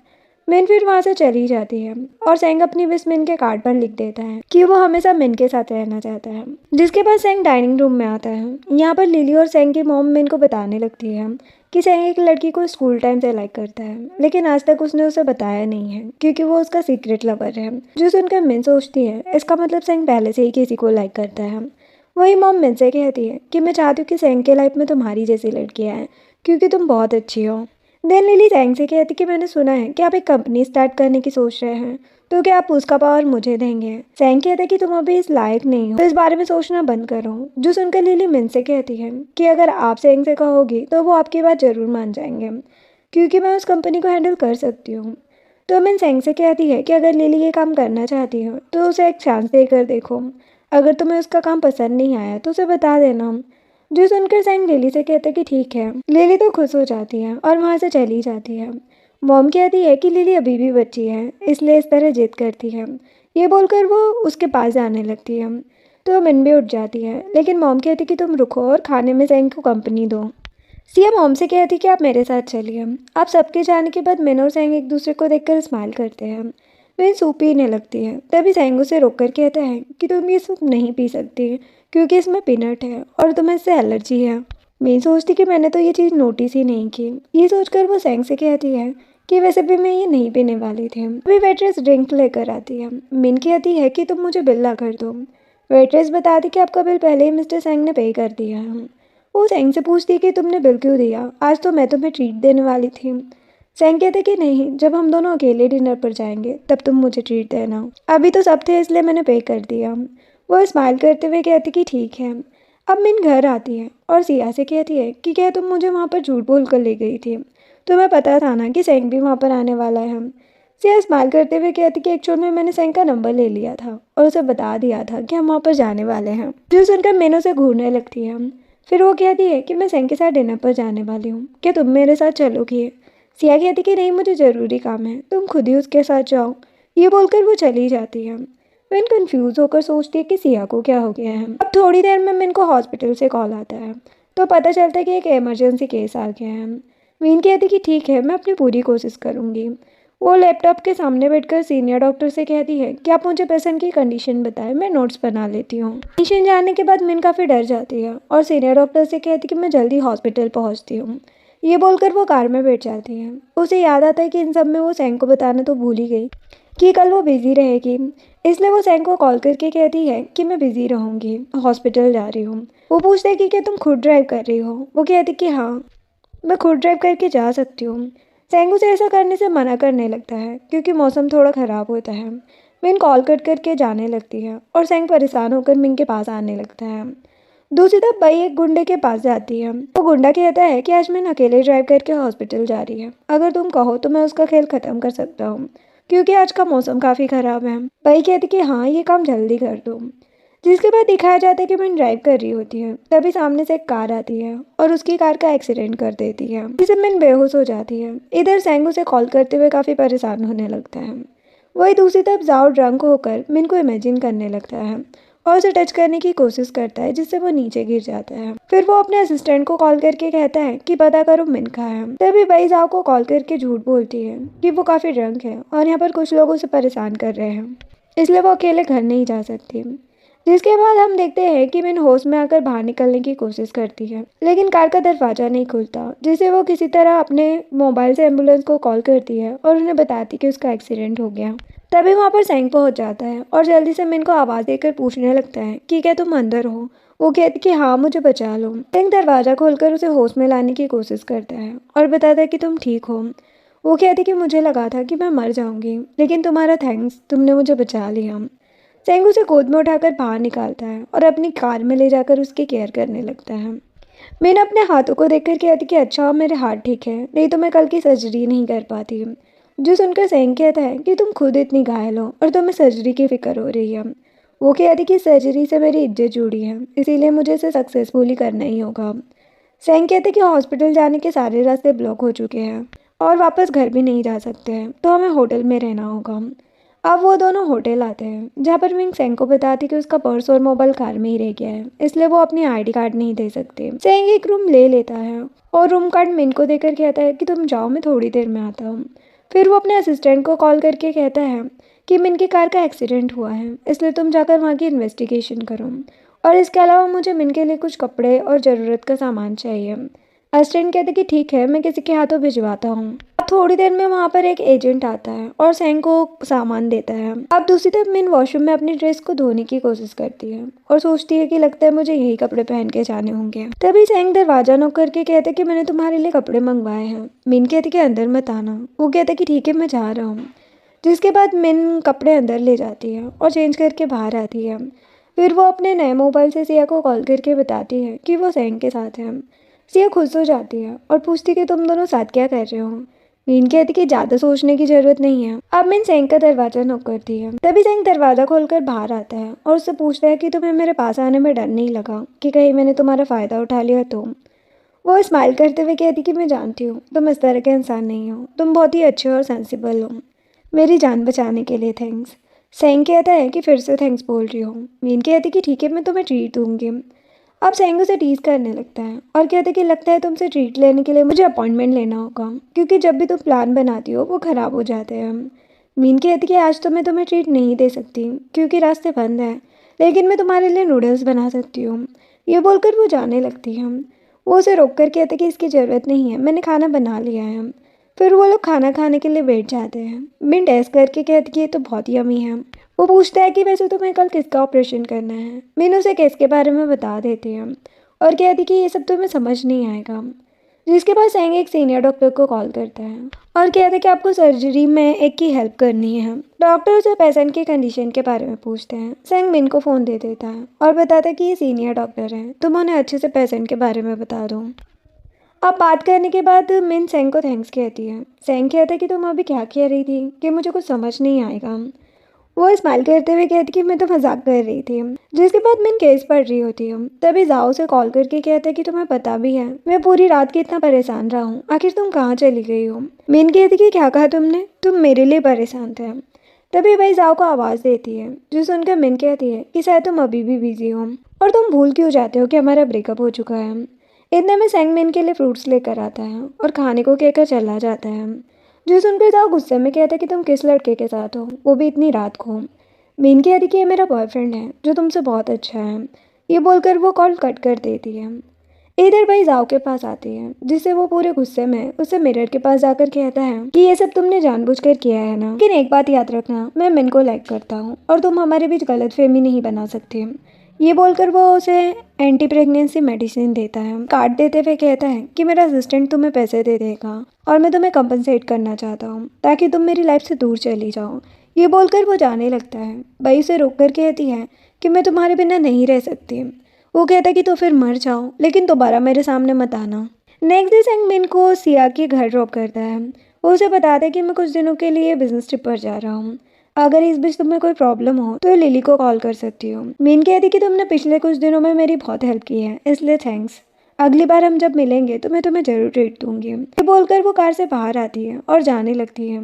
मिन फिर वहाँ से चली जाती है और सेंग अपनी विश मिन के कार्ड पर लिख देता है कि वो हमेशा मिन के साथ रहना चाहता है। जिसके बाद सेंग डाइनिंग रूम में आता है। यहाँ पर लिली और सेंग की मॉम मिन को बताने लगती है कि सेंग एक लड़की को स्कूल टाइम से लाइक करता है, लेकिन आज तक उसने उसे बताया नहीं है क्योंकि वो उसका सीक्रेट लवर है। जो सुनकर मिन सोचती है इसका मतलब सेंग पहले से ही किसी को लाइक करता है। वही मॉम मिन से कहती है कि मैं चाहती हूँ कि सेंग के लाइफ में तुम्हारी जैसी लड़कियाँ हैं क्योंकि तुम बहुत अच्छी हो। देन लिली सेंग से कहती कि मैंने सुना है कि आप एक कंपनी स्टार्ट करने की सोच रहे हैं, तो क्या आप उसका पावर मुझे देंगे। सेंग कहता है कि तुम अभी इस लायक नहीं हो, तो इस बारे में सोचना बंद करो। जो सुनकर लिली मिन से कहती है कि अगर आप सेंग से कहोगी तो वो आपकी बात जरूर मान जाएंगे क्योंकि मैं उस कंपनी को हैंडल कर सकती हूँ। तो मिन सेंग से कहती है कि अगर लिली ये काम करना चाहती हो तो उसे एक चांस देकर देखो। अगर तुम्हें उसका काम पसंद नहीं आया तो उसे बता देना। जो सुनकर सेंग लिली से कहता है कि ठीक है। लिली तो खुश हो जाती है और वहाँ से चली जाती है। मॉम कहती है कि लिली अभी भी बच्ची है, इसलिए इस तरह जिद करती है। ये बोलकर वो उसके पास जाने लगती है तो मिन भी उठ जाती है, लेकिन मॉम कहती कि तुम रुको और खाने में सेंग को कंपनी दो। सिया मॉम से कहती कि आप मेरे साथ चलिए। आप सबके जाने के बाद मिन और सेंग एक दूसरे को देखकर स्माइल करते हैं। मिन सूप पीने लगती है, तभी सेंग उसे रोककर कहता है कि तुम ये सूप नहीं पी सकती क्योंकि इसमें पीनट है और तुम्हें इससे एलर्जी है। मैं सोचती कि मैंने तो ये चीज़ नोटिस ही नहीं की। ये सोचकर वो सेंग से कहती है कि वैसे भी मैं ये नहीं पीने वाली थी। अभी वेट्रेस ड्रिंक लेकर आती है। मिन कहती है कि तुम मुझे बिल ला कर दो। वेट्रेस बताती कि आपका बिल पहले ही मिस्टर सेंग ने पे कर दिया है। वो सेंग से पूछती है कि तुमने बिल क्यों दिया, आज तो मैं तुम्हें ट्रीट देने वाली थी। सेंग कहते कि नहीं, जब हम दोनों अकेले डिनर पर जाएंगे तब तुम मुझे ट्रीट देना, अभी तो सब थे इसलिए मैंने पे कर दिया। वो स्माइल करते हुए कहती कि ठीक है। अब मिन घर आती है और सिया से कहती है कि क्या तुम मुझे वहाँ पर झूठ बोल कर ले गई थी, तुम्हें पता था ना कि सेंग भी वहाँ पर आने वाला है। सिया स्माइल करते हुए कहती कि एक्चुअल में मैंने सेंग का नंबर ले लिया था और उसे बता दिया था कि हम वहाँ पर जाने वाले हैं। जो सुनकर मिन उसे घूरने लगती है। फिर वो कहती है कि मैं सेंग के साथ डिनर पर जाने वाली हूँ, क्या तुम मेरे साथ चलोगी। सिया कहती कि नहीं, मुझे ज़रूरी काम है, तुम खुद ही उसके साथ जाओ। ये बोलकर वो चली जाती है। मिन कंफ्यूज होकर सोचती है कि सिया को क्या हो गया है। अब थोड़ी देर में मिन को हॉस्पिटल से कॉल आता है तो पता चलता है कि एक इमरजेंसी केस आ गया है। मिन कहती कि ठीक है, मैं अपनी पूरी कोशिश करूँगी। वो लैपटॉप के सामने बैठकर सीनियर डॉक्टर से कहती है कि आप मुझे पेशेंट की कंडीशन बताएं, मैं नोट्स बना लेती हूँ। कंडीशन जानने के बाद मिन काफ़ी डर जाती है और सीनियर डॉक्टर से कहती कि मैं जल्दी हॉस्पिटल पहुँचती हूँ। ये बोलकर वो कार में बैठ जाती है। उसे याद आता है कि इन सब में वो सेंग को बताना तो भूल ही गई कि कल वो बिजी रहेगी, इसलिए वो सेंग को कॉल करके कहती है कि मैं बिजी रहूँगी, हॉस्पिटल जा रही हूँ। वो पूछता है कि क्या तुम खुद ड्राइव कर रही हो। वो कहती कि हाँ, मैं खुद ड्राइव करके जा सकती हूँ। सेंग उसे ऐसा करने से मना करने लगता है क्योंकि मौसम थोड़ा ख़राब होता है। मिन कॉल कट करके जाने लगती है और सेंग परेशान होकर मिन के पास आने लगता है। दूसरी तरफ बई एक गुंडे के पास जाती है। वो गुंडा कहता है कि आज मिन अकेले ड्राइव करके हॉस्पिटल जा रही है, अगर तुम कहो तो मैं उसका खेल ख़त्म कर सकता हूँ क्योंकि आज का मौसम काफ़ी ख़राब है। बई कहती कि हाँ, ये काम जल्दी कर दो। जिसके बाद दिखाया जाता है कि मिन ड्राइव कर रही होती है, तभी सामने से एक कार आती है और उसकी कार का एक्सीडेंट कर देती है, जिससे मिन बेहोश हो जाती है। इधर सेंग उसे कॉल करते हुए काफ़ी परेशान होने लगता है। वही दूसरी तरफ जाओ ड्रंक होकर मिन को इमेजिन करने लगता है और उसे टच करने की कोशिश करता है, जिससे वो नीचे गिर जाता है। फिर वो अपने असिस्टेंट को कॉल करके कहता है कि पता करो मिन कहाँ है। तभी बई जाओ को कॉल करके झूठ बोलती है कि वो काफ़ी ड्रंक है और यहाँ पर कुछ लोग उसे परेशान कर रहे हैं, इसलिए वो अकेले घर नहीं जा सकती। जिसके बाद हम देखते हैं कि मिन होश में आकर बाहर निकलने की कोशिश करती है, लेकिन कार का दरवाज़ा नहीं खुलता, जिससे वो किसी तरह अपने मोबाइल से एम्बुलेंस को कॉल करती है और उन्हें बताती कि उसका एक्सीडेंट हो गया। तभी वहाँ पर सेंग पहुँच जाता है और जल्दी से मिन को आवाज़ देकर पूछने लगता है कि क्या तुम अंदर हो। वो कहती कि हाँ, मुझे बचा लो। सेंग दरवाज़ा खोलकर उसे होश में लाने की कोशिश करता है और बताता है कि तुम ठीक हो। वो कहती कि मुझे लगा था कि मैं मर जाऊंगी, लेकिन तुम्हारा थैंक्स, तुमने मुझे बचा लिया। सेंग उसे गोद में उठाकर बाहर निकालता है और अपनी कार में ले जाकर उसकी केयर करने लगता है। मिन अपने हाथों को देखकर कहती कि अच्छा, मेरे हाथ ठीक है, नहीं तो मैं कल की सर्जरी नहीं कर पाती। जो सुनकर सेंग कहता है कि तुम खुद इतनी घायल हो और तुम्हें सर्जरी की फिक्र हो रही है। वो कहती कि सर्जरी से मेरी इज्जत जुड़ी है, इसीलिए मुझे इसे सक्सेसफुली करना ही होगा। सेंग कहते कि हॉस्पिटल जाने के सारे रास्ते ब्लॉक हो चुके हैं और वापस घर भी नहीं जा सकते हैं, तो हमें होटल में रहना होगा। अब वो दोनों होटल आते हैं, जहाँ पर मिंग सेंग को बताती कि उसका पर्स और मोबाइल कार में ही रह गया है, इसलिए वो अपनी आईडी कार्ड नहीं दे सकते। सेंग एक रूम ले लेता है और रूम कार्ड मिन को देकर कहता है कि तुम जाओ, मैं थोड़ी देर में आता हूँ। फिर वो अपने असिस्टेंट को कॉल करके कहता है कि मिन की कार का एक्सीडेंट हुआ है, इसलिए तुम जाकर वहाँ की इन्वेस्टिगेशन करो, और इसके अलावा मुझे मिन के लिए कुछ कपड़े और ज़रूरत का सामान चाहिए। असिस्टेंट कहते कि ठीक है, मैं किसी के हाथों भिजवाता हूँ। अब थोड़ी देर में वहाँ पर एक एजेंट आता है और सेंग को सामान देता है। अब दूसरी तरफ मिन वॉशरूम में अपनी ड्रेस को धोने की कोशिश करती है और सोचती है कि लगता है मुझे यही कपड़े पहन के जाने होंगे। तभी सेंग दरवाजा नॉक करके कहते कि मैंने तुम्हारे लिए कपड़े मंगवाए हैं। मिन कहती कि अंदर मत आना। वो कहता कि ठीक है, मैं जा रहा हूँ। जिसके बाद मिन कपड़े अंदर ले जाती है और चेंज करके बाहर आती है। फिर वो अपने नए मोबाइल से सिया को कॉल करके बताती है कि वो सेंग के साथ है। सिया खुश हो जाती है और पूछती कि तुम दोनों साथ क्या कर रहे हो। मीन कहती कि ज़्यादा सोचने की ज़रूरत नहीं है। अब मिन सेंग का दरवाज़ा नॉक करती है। तभी सेंग दरवाज़ा खोलकर बाहर आता है और उससे पूछता है कि तुम्हें मेरे पास आने में डर नहीं लगा कि कहीं मैंने तुम्हारा फ़ायदा उठा लिया तो। वो स्माइल करते हुए कहती कि मैं जानती हूँ तुम इस तरह के इंसान नहीं हो, तुम बहुत ही अच्छे और सेंसिबल हो। मेरी जान बचाने के लिए थैंक्स। सेंग कहता है कि फिर से थैंक्स बोल रही हो। मीन कहती कि ठीक है, मैं तुम्हें ट्रीट दूंगी। अब सेंग उसे टीज करने लगता है और कहते कि लगता है तुमसे ट्रीट लेने के लिए मुझे अपॉइंटमेंट लेना होगा, क्योंकि जब भी तुम प्लान बनाती हो वो ख़राब हो जाते हैं। मीन कहती कि आज तो मैं तुम्हें ट्रीट नहीं दे सकती क्योंकि रास्ते बंद हैं, लेकिन मैं तुम्हारे लिए नूडल्स बना सकती हूँ। ये बोलकर वो जाने लगती है। वो उसे रोक कर कहते कि इसकी ज़रूरत नहीं है, मैंने खाना बना लिया है। फिर वो लोग खाना खाने के लिए बैठ जाते हैं। मिन टेस्ट करके कहती कि ये तो बहुत यमी है। वो पूछता है कि वैसे तुम्हें कल किसका ऑपरेशन करना है। मिन उसे केस के बारे में बता देती है और कहती कि ये सब तुम्हें समझ नहीं आएगा। जिसके बाद सेंग एक सीनियर डॉक्टर को कॉल करता है और कहता है कि आपको सर्जरी में एक की हेल्प करनी है। डॉक्टर उसे पेशेंट की कंडीशन के बारे में पूछते हैं। सेंग मिन को फ़ोन दे देता है और बताता है कि ये सीनियर डॉक्टर हैं, तुम उन्हें अच्छे से पेशेंट के बारे में बता दो। अब बात करने के बाद मिन सेंग को थैंक्स कहती है। सेंग कहता है कि तुम अभी क्या कह रही थी कि मुझे कुछ समझ नहीं आएगा। वो स्माइल करते हुए कहती कि मैं तो मजाक कर रही थी। जिसके बाद मिन केस पढ़ रही होती है। तभी जाओ से कॉल करके कहता है कि तुम्हें पता भी है मैं पूरी रात कितना परेशान रहा हूँ, आखिर तुम कहाँ चली गई हो। मिन कहती कि क्या कहा तुमने, तुम मेरे लिए परेशान थे। तभी भाई जाओ को आवाज़ देती है, जो सुनकर मिन कहती है कि शायद तुम अभी भी बिजी हो और तुम भूल क्यों जाते हो कि हमारा ब्रेकअप हो चुका है। इतने में सेंग मिन के लिए फ्रूट्स लेकर आता है और खाने को कहकर चला जाता है। जो सुनकर जाओ गुस्से में कहता है कि तुम किस लड़के के साथ हो, वो भी इतनी रात को। मीन कहती कि ये मेरा बॉयफ्रेंड है जो तुमसे बहुत अच्छा है। ये बोलकर वो कॉल कट कर देती है। इधर भाई जाओ के पास आती है, जिससे वो पूरे गुस्से में उसे मिरर के पास जाकर कहता है कि ये सब तुमने जानबूझकर किया है ना, लेकिन एक बात याद रखना, मैं मिन को लाइक करता हूँ और तुम हमारे बीच गलतफहमी नहीं बना सकते। ये बोलकर वो उसे एंटी प्रेगनेंसी मेडिसिन देता है। कार्ड देते हुए कहता है कि मेरा असिस्टेंट तुम्हें पैसे दे देगा और मैं तुम्हें कंपनसेट करना चाहता हूँ ताकि तुम मेरी लाइफ से दूर चली जाओ। ये बोलकर वो जाने लगता है। बई उसे रोक कर कहती है कि मैं तुम्हारे बिना नहीं रह सकती। वो कहता है कि तो फिर मर जाओ, लेकिन दोबारा मेरे सामने मत आना। नेक्स्ट डे सेंग मिन को सिया के घर ड्रॉप करता है। वो उसे बताता है कि मैं कुछ दिनों के लिए बिजनेस ट्रिप पर जा रहा हूँ, अगर इस बीच तुम्हें कोई प्रॉब्लम हो तो लिली को कॉल कर सकती हो। मीन कहती कि तुमने पिछले कुछ दिनों में मेरी बहुत हेल्प की है, इसलिए थैंक्स। अगली बार हम जब मिलेंगे तो मैं तुम्हें जरूर ट्रीट दूंगी। ये बोलकर वो कार से बाहर आती है और जाने लगती है।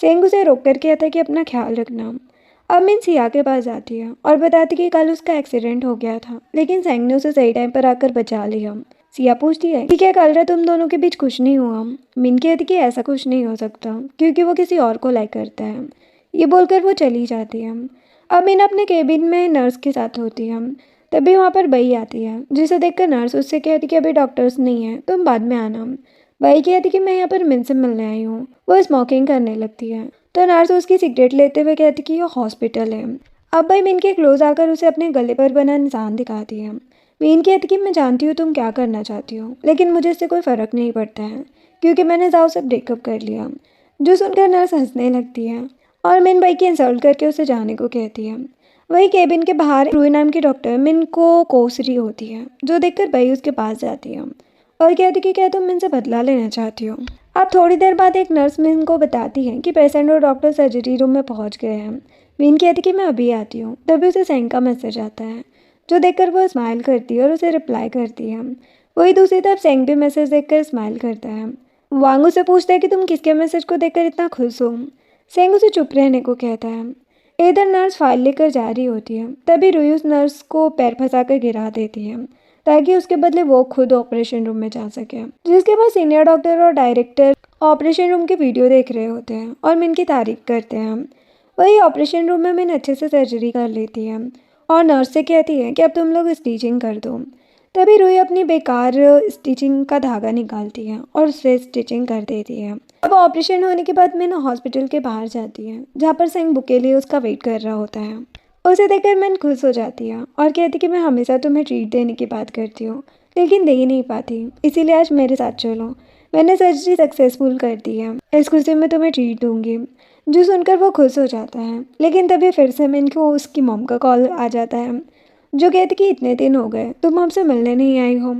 सेंग उसे रोक कर कहता है कि अपना ख्याल रखना। अब मिन सिया के पास जाती है और बताती कि कल उसका एक्सीडेंट हो गया था, लेकिन सेंग ने उसे सही टाइम पर आकर बचा लिया। सिया पूछती है कि क्या कल रात तुम दोनों के बीच कुछ नहीं हुआ। मिन कहती कि ऐसा कुछ नहीं हो सकता क्योंकि वो किसी और को लाइक करता है। ये बोलकर वो चली जाती है। अब मिन अपने केबिन में नर्स के साथ होती है। तभी वहाँ पर बई आती है, जिसे देखकर नर्स उससे कहती कि अभी डॉक्टर्स नहीं है, तुम बाद में आना। बई कहती कि मैं यहाँ पर मिन से मिलने आई हूँ। वो स्मोकिंग करने लगती है तो नर्स उसकी सिगरेट लेते हुए कहती कि ये हॉस्पिटल है। अब भाई मिन के क्लोज आकर उसे अपने गले पर बना निशान दिखाती है। मीन कहती कि मैं जानती हूँ तुम क्या करना चाहती हो, लेकिन मुझे इससे कोई फ़र्क नहीं पड़ता है क्योंकि मैंने जाओ से ब्रेकअप कर लिया। जो सुनकर नर्स हंसने लगती है और मिन भाई की इंसल्ट करके उसे जाने को कहती है। वही केबिन के बाहर रूही नाम की डॉक्टर मिन को कोस रही होती है, जो देखकर भाई उसके पास जाती है और कहती कि क्या तुम मिन से बदला लेना चाहती हो। अब थोड़ी देर बाद एक नर्स मिन को बताती है कि पेशेंट और डॉक्टर सर्जरी रूम में पहुंच गए हैं। मिन कहती कि मैं अभी आती हूँ। तभी उसे सेंग का मैसेज आता है, जो देखकर वो स्माइल करती है और उसे रिप्लाई करती है। वही दूसरी तरफ सेंग भी मैसेज देखकर स्माइल करता है। वांग उसे पूछता है कि तुम किसके मैसेज को देखकर इतना खुश हो। सेंग उसे चुप रहने को कहता है। इधर नर्स फाइल लेकर जा रही होती है। तभी रूही उस नर्स को पैर फंसाकर गिरा देती है। ताकि उसके बदले वो खुद ऑपरेशन रूम में जा सके। जिसके बाद सीनियर डॉक्टर और डायरेक्टर ऑपरेशन रूम की वीडियो देख रहे होते हैं और मिन की तारीफ करते हैं। वही ऑपरेशन रूम में मिन अच्छे से सर्जरी कर लेती है और नर्स से कहती है कि अब तुम लोग स्टिचिंग कर दो। तभी रूही अपनी बेकार स्टिचिंग का धागा निकालती है और उससे स्टिचिंग कर देती है। अब ऑपरेशन होने के बाद मिन हॉस्पिटल के बाहर जाती है जहाँ पर सेंग बुक के लिए उसका वेट कर रहा होता है। उसे देखकर मिन खुश हो जाती है और कहती कि मैं हमेशा तुम्हें ट्रीट देने की बात करती हूँ लेकिन दे ही नहीं पाती, इसीलिए आज मेरे साथ चलो। मैंने सर्जरी सक्सेसफुल कर दी है, इस खुशी में तुम्हें ट्रीट दूंगी। जो सुनकर वो खुश हो जाता है, लेकिन तभी फिर से मिन को उसकी मॉम का कॉल आ जाता है जो कहती कि इतने दिन हो गए तुम हमसे मिलने नहीं आई हो,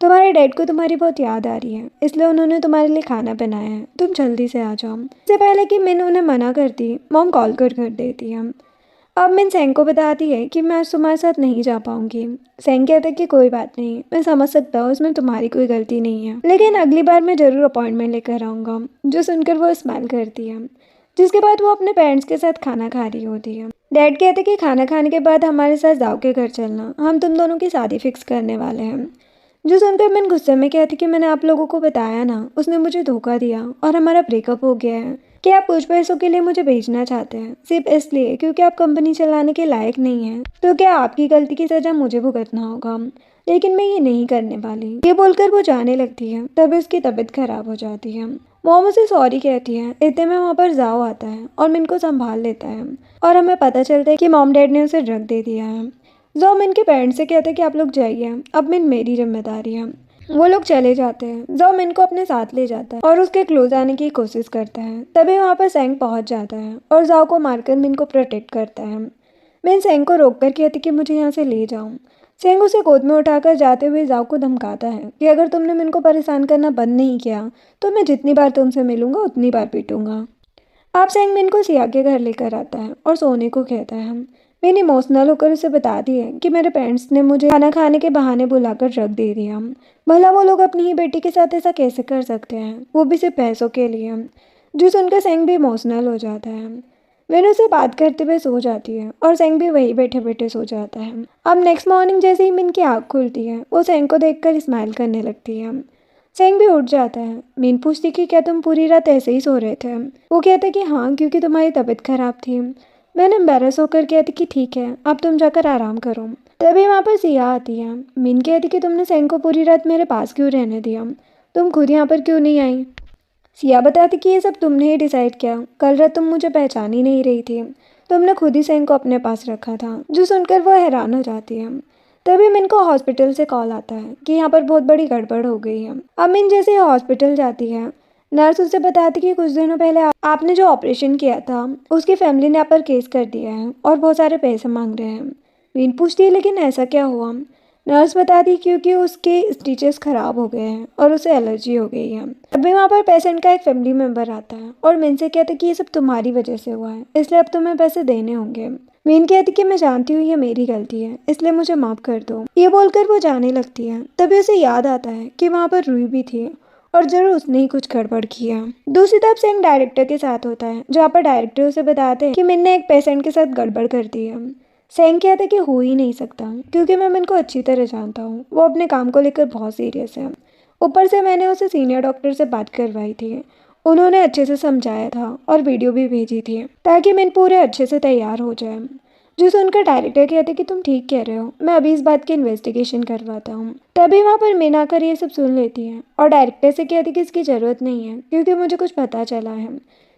तुम्हारे डैड को तुम्हारी बहुत याद आ रही है, इसलिए उन्होंने तुम्हारे लिए खाना बनाया है, तुम जल्दी से आ जाओ। इससे पहले कि मिन उन्हें मना करती, मॉम कॉल कर देती है। अब मिन सेंग को बताती है कि मैं आज तुम्हारे साथ नहीं जा पाऊंगी। सेंग कहता है कि कोई बात नहीं, मैं समझ सकता हूँ, इसमें तुम्हारी कोई गलती नहीं है, लेकिन अगली बार मैं ज़रूर अपॉइंटमेंट लेकर आऊँगा। जो सुनकर वो स्माइल करती है। जिसके बाद वो अपने पेरेंट्स के साथ खाना खा रही होती है। डैड कहते कि खाना खाने के बाद हमारे साथ जाओ के घर चलना, हम तुम दोनों की शादी फिक्स करने वाले हैं। जो सुनकर मैं गुस्से में कहती कि मैंने आप लोगों को बताया ना, उसने मुझे धोखा दिया और हमारा ब्रेकअप हो गया है। कि आप कुछ पैसों के लिए मुझे बेचना चाहते हैं सिर्फ इसलिए क्योंकि आप कंपनी चलाने के लायक नहीं हैं, तो क्या आपकी गलती की सज़ा मुझे भुगतना होगा? लेकिन मैं ये नहीं करने वाली। ये बोलकर वो जाने लगती है, तभी उसकी तबीयत खराब हो जाती है। मॉम उसे सॉरी कहती है। इतने में वहाँ पर जाओ आता है और मिन को संभाल लेता है और हमें पता चलता है कि मॉम डैड ने उसे ड्रग दे दिया है। जो मिन के पेरेंट्स से कहते हैं कि आप लोग जाइए, अब मिन मेरी जिम्मेदारी है। वो लोग चले जाते हैं। जो मिन को अपने साथ ले जाता है और उसके क्लोज आने की कोशिश करता है। तभी वहाँ पर सेंग पहुँच जाता है और जाओ को मारकर मिन को प्रोटेक्ट करता है। मिन सेंग को रोक कर कहती कि मुझे यहाँ से ले जाओ। सेंग उसे गोद में उठाकर जाते हुए जाओ को धमकाता है कि अगर तुमने मिन को परेशान करना बंद नहीं किया तो मैं जितनी बार तुमसे मिलूंगा उतनी बार पीटूंगा। अब सेंग मिन को सिया के घर लेकर आता है और सोने को कहता है। मिन इमोशनल होकर उसे बताती है कि मेरे पेरेंट्स ने मुझे खाना खाने के बहाने बुलाकर ड्रग दे दिया। भला वो लोग अपनी ही बेटी के साथ ऐसा कैसे कर सकते हैं, वो भी सिर्फ पैसों के लिए। जो सुनकर सेंग भी इमोशनल हो जाता है। मिन उसे बात करते हुए सो जाती है और सेंग भी वही बैठे बैठे सो जाता है। अब नेक्स्ट मॉर्निंग जैसे ही मिन की आँख खुलती है वो सेंग को देखकर स्माइल करने लगती है। सेंग भी उठ जाता है। मीन पूछती कि क्या तुम पूरी रात ऐसे ही सो रहे थे? वो कहता कि हाँ, क्योंकि तुम्हारी तबीयत खराब थी। मैंने एम्बेरस होकर कहती कि ठीक है, अब तुम जाकर आराम करो। तभी वहाँ पर सिया आती है। मीन कहती कि तुमने सेंग को पूरी रात मेरे पास क्यों रहने दिया, तुम खुद यहाँ पर क्यों नहीं आई? सिया बताती कि ये सब तुमने ही डिसाइड किया, कल रात तुम मुझे पहचान ही नहीं रही थी, तुमने खुद ही सेंग को अपने पास रखा था। जो सुनकर वह हैरान हो जाती है। तभी मिन को हॉस्पिटल से कॉल आता है कि यहाँ पर बहुत बड़ी गड़बड़ हो गई है। अब मिन जैसे हॉस्पिटल जाती है, नर्स उसे बताती कि कुछ दिनों पहले आपने जो ऑपरेशन किया था उसकी फैमिली ने आप पर केस कर दिया है और बहुत सारे पैसे मांग रहे हैं। मीन पूछती है लेकिन ऐसा क्या हुआ? नर्स बताती क्योंकि उसके स्टिचेस खराब हो गए हैं और उसे एलर्जी हो गई है। तभी वहाँ पर पेशेंट का एक फैमिली मेम्बर आता है और मिन से कहते कि ये सब तुम्हारी वजह से हुआ है, इसलिए अब तुम्हें पैसे देने होंगे। मीन कहती कि मैं जानती हूँ ये मेरी गलती है, इसलिए मुझे माफ़ कर दो। ये बोलकर वो जाने लगती है। तभी उसे याद आता है कि वहाँ पर रूही भी थी और जरूर उसने ही कुछ गड़बड़ किया। दूसरी तरफ सेंग डायरेक्टर के साथ होता है जहाँ पर डायरेक्टर उसे बताते हैं कि मिन ने एक पेशेंट के साथ गड़बड़ कर दी है। सेंग कहता है कि हो ही नहीं सकता क्योंकि मैं मिन को अच्छी तरह जानता हूँ, वो अपने काम को लेकर बहुत सीरियस है। ऊपर से मैंने उसे सीनियर डॉक्टर से बात करवाई थी, उन्होंने अच्छे से समझाया था और वीडियो भी भेजी थी ताकि मिन पूरे अच्छे से तैयार हो जाए। जो सुनकर डायरेक्टर कहते कि तुम ठीक कह रहे हो, मैं अभी इस बात की इन्वेस्टिगेशन करवाता हूँ। तभी वहाँ पर मिन आकर ये सब सुन लेती है और डायरेक्टर से कहती कि इसकी ज़रूरत नहीं है क्योंकि मुझे कुछ पता चला है।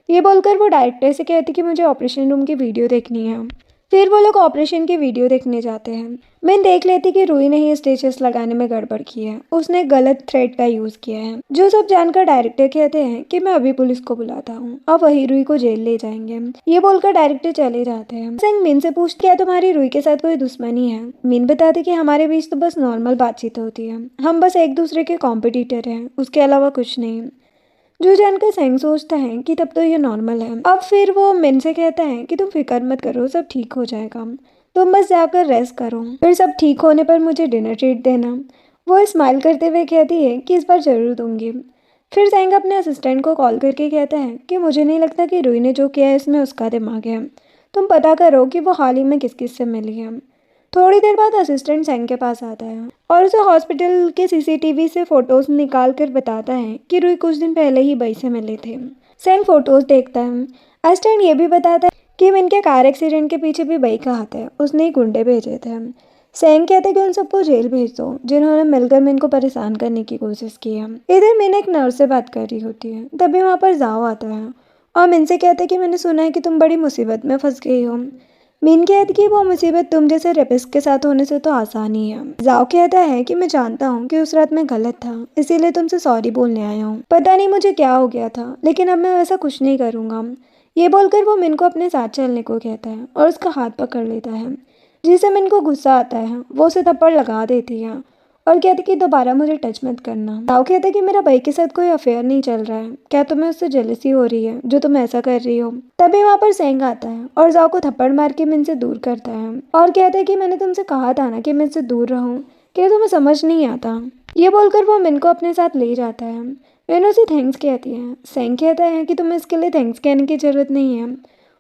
ये बोलकर वो डायरेक्टर से कहती कि मुझे ऑपरेशन रूम की वीडियो देखनी है। फिर वो लोग ऑपरेशन की वीडियो देखने जाते हैं। मैं देख लेती कि रूही ने ही स्टिचेस लगाने में गड़बड़ की है, उसने गलत थ्रेड का यूज़ किया है। जो सब जानकर डायरेक्टर कहते हैं कि मैं अभी पुलिस को बुलाता हूँ, अब वही रूही को जेल ले जाएंगे। ये बोलकर डायरेक्टर चले जाते हैं। सिंह मिन से पूछती क्या तुम्हारी रूही के साथ कोई दुश्मनी है? मिन बताते कि हमारे बीच तो बस नॉर्मल बातचीत होती है, हम बस एक दूसरे के कॉम्पिटिटर हैं, उसके अलावा कुछ नहीं। जो जानकर सेंग सोचता है कि तब तो ये नॉर्मल है। अब फिर वो मिन से कहता है कि तुम फिक्र मत करो, सब ठीक हो जाएगा, तुम बस जाकर रेस्ट करो, फिर सब ठीक होने पर मुझे डिनर ट्रीट देना। वो स्माइल करते हुए कहती है कि इस बार ज़रूर दूंगी। फिर सेंग अपने असिस्टेंट को कॉल करके कहता है कि मुझे नहीं लगता कि रूही ने जो किया है इसमें उसका दिमाग है, तुम पता करो कि वो हाल ही में किस किस से मिली है। थोड़ी देर बाद असिस्टेंट सेंग के पास आता है और उसे हॉस्पिटल के सीसीटीवी से फोटोज निकाल कर बताता है कि रुई कुछ दिन पहले ही बई से मिले थे। सेंग फोटोज देखता है। असिस्टेंट ये भी बताता है कि मिन के कार एक्सीडेंट के पीछे भी बई का हाथ है, उसने ही गुंडे भेजे थे। सेंग कहते हैं कि उन सबको जेल भेज दो जिन्होंने मिलकर मिन को परेशान करने की कोशिश की है। इधर मिन एक नर्स से बात कर रही होती है, तभी वहाँ पर जाओ आता है और मिन से कहते हैं कि मैंने सुना है कि तुम बड़ी मुसीबत में फंस गई हो। मीन कहती कि वो मुसीबत तुम जैसे रेपिस्ट के साथ होने से तो आसान ही है। जाओ कहता है कि मैं जानता हूँ कि उस रात मैं गलत था, इसीलिए तुमसे सॉरी बोलने आया हूँ। पता नहीं मुझे क्या हो गया था, लेकिन अब मैं वैसा कुछ नहीं करूँगा। ये बोलकर वो मिन को अपने साथ चलने को कहता है और उसका हाथ पकड़ लेता है, जिससे मिन को गुस्सा आता है। वो उसे थप्पड़ लगा देती है और कहती कि दोबारा मुझे टच मत करना। जाओ कहता है कि मेरा भाई के साथ कोई अफेयर नहीं चल रहा है, क्या तुम्हें उससे जेलसी हो रही है जो तुम ऐसा कर रही हो। तभी वहाँ पर सेंग आता है और जाओ को थप्पड़ मार के मिन से दूर करता है और कहता है कि मैंने तुमसे कहा था ना कि मिन से दूर रहूं, क्या तुम्हें समझ नहीं आता। ये बोलकर वो मिन को अपने साथ ले जाता है। मिन उसे थैंक्स कहती है। सेंग कहता है कि तुम्हें इसके लिए थैंक्स कहने की जरूरत नहीं है।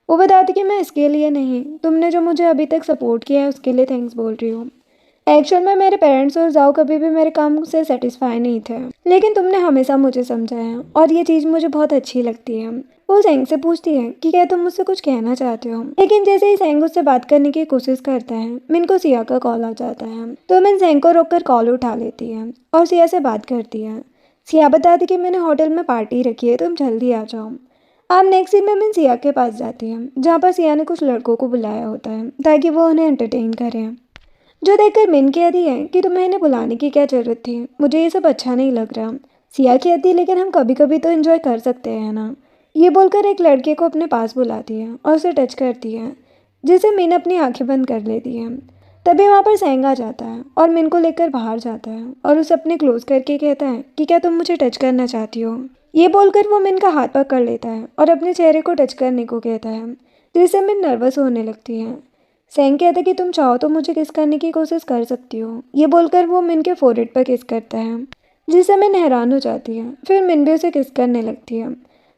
वो बताती कि मैं इसके लिए नहीं, तुमने जो मुझे अभी तक सपोर्ट किया है उसके लिए थैंक्स बोल रही हूँ। एक्चुअल में मेरे पेरेंट्स और जाओ कभी भी मेरे काम से सेटिस्फाई नहीं थे, लेकिन तुमने हमेशा मुझे समझा है और ये चीज़ मुझे बहुत अच्छी लगती है। वो सेंग से पूछती है कि क्या तुम मुझसे कुछ कहना चाहते हो, लेकिन जैसे ही सेंग उससे बात करने की कोशिश करता है, मिन को सिया का कॉल आ जाता है। तो मिन सेंग को रोककर कॉल उठा लेती है और सिया से बात करती है। सिया बताती कि मैंने होटल में पार्टी रखी है, तुम जल्दी आ जाओ। अब नेक्स्ट सीन में मिन सिया के पास जाती है, जहाँ पर सिया ने कुछ लड़कों को बुलाया होता है ताकि वो उन्हें एंटरटेन करें। जो देखकर मिन कहती है कि तुम्हें इन्हें बुलाने की क्या जरूरत थी, मुझे ये सब अच्छा नहीं लग रहा। सिया कहती है लेकिन हम कभी कभी तो एंजॉय कर सकते हैं ना। ये बोलकर एक लड़के को अपने पास बुलाती है और उसे टच करती है, जिससे मिन अपनी आंखें बंद कर लेती है। तभी वहाँ पर सेंग आ जाता है और मिन को लेकर बाहर जाता है और उसे अपने क्लोज करके कहता है कि क्या तुम मुझे टच करना चाहती हो। ये बोलकर वो मिन का हाथ पकड़ लेता है और अपने चेहरे को टच करने को कहता है, जिससे मिन नर्वस होने लगती है। सेंग कहता है कि तुम चाहो तो मुझे किस करने की कोशिश कर सकती हो। ये बोलकर वो मिन के फोrehead पर किस करता है, जिससे मिन हैरान हो जाती है। फिर मिन भी उसे किस करने लगती है।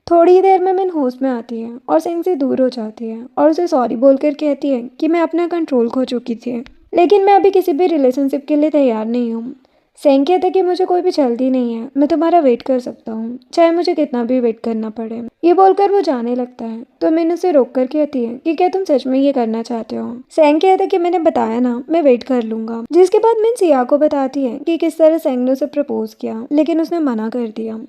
थोड़ी देर में मिन होश में आती है और सेंग से दूर हो जाती है और उसे सॉरी बोलकर कहती है कि मैं अपना कंट्रोल खो चुकी थी, लेकिन मैं अभी किसी भी रिलेशनशिप के लिए तैयार नहीं हूँ। सेंग कहता है कि मुझे कोई भी जल्दी नहीं है, मैं तुम्हारा वेट कर सकता हूँ, चाहे मुझे कितना भी वेट करना पड़े। ये बोलकर वो जाने लगता है तो मिन उसे रोक कर कहती है कि क्या तुम सच में ये करना चाहते हो। सेंग कहता है कि मैंने बताया ना, मैं वेट कर लूंगा। जिसके बाद मिन सिया को बताती है कि किस तरह सेंग ने उसे प्रपोज किया, लेकिन उसने मना कर दिया।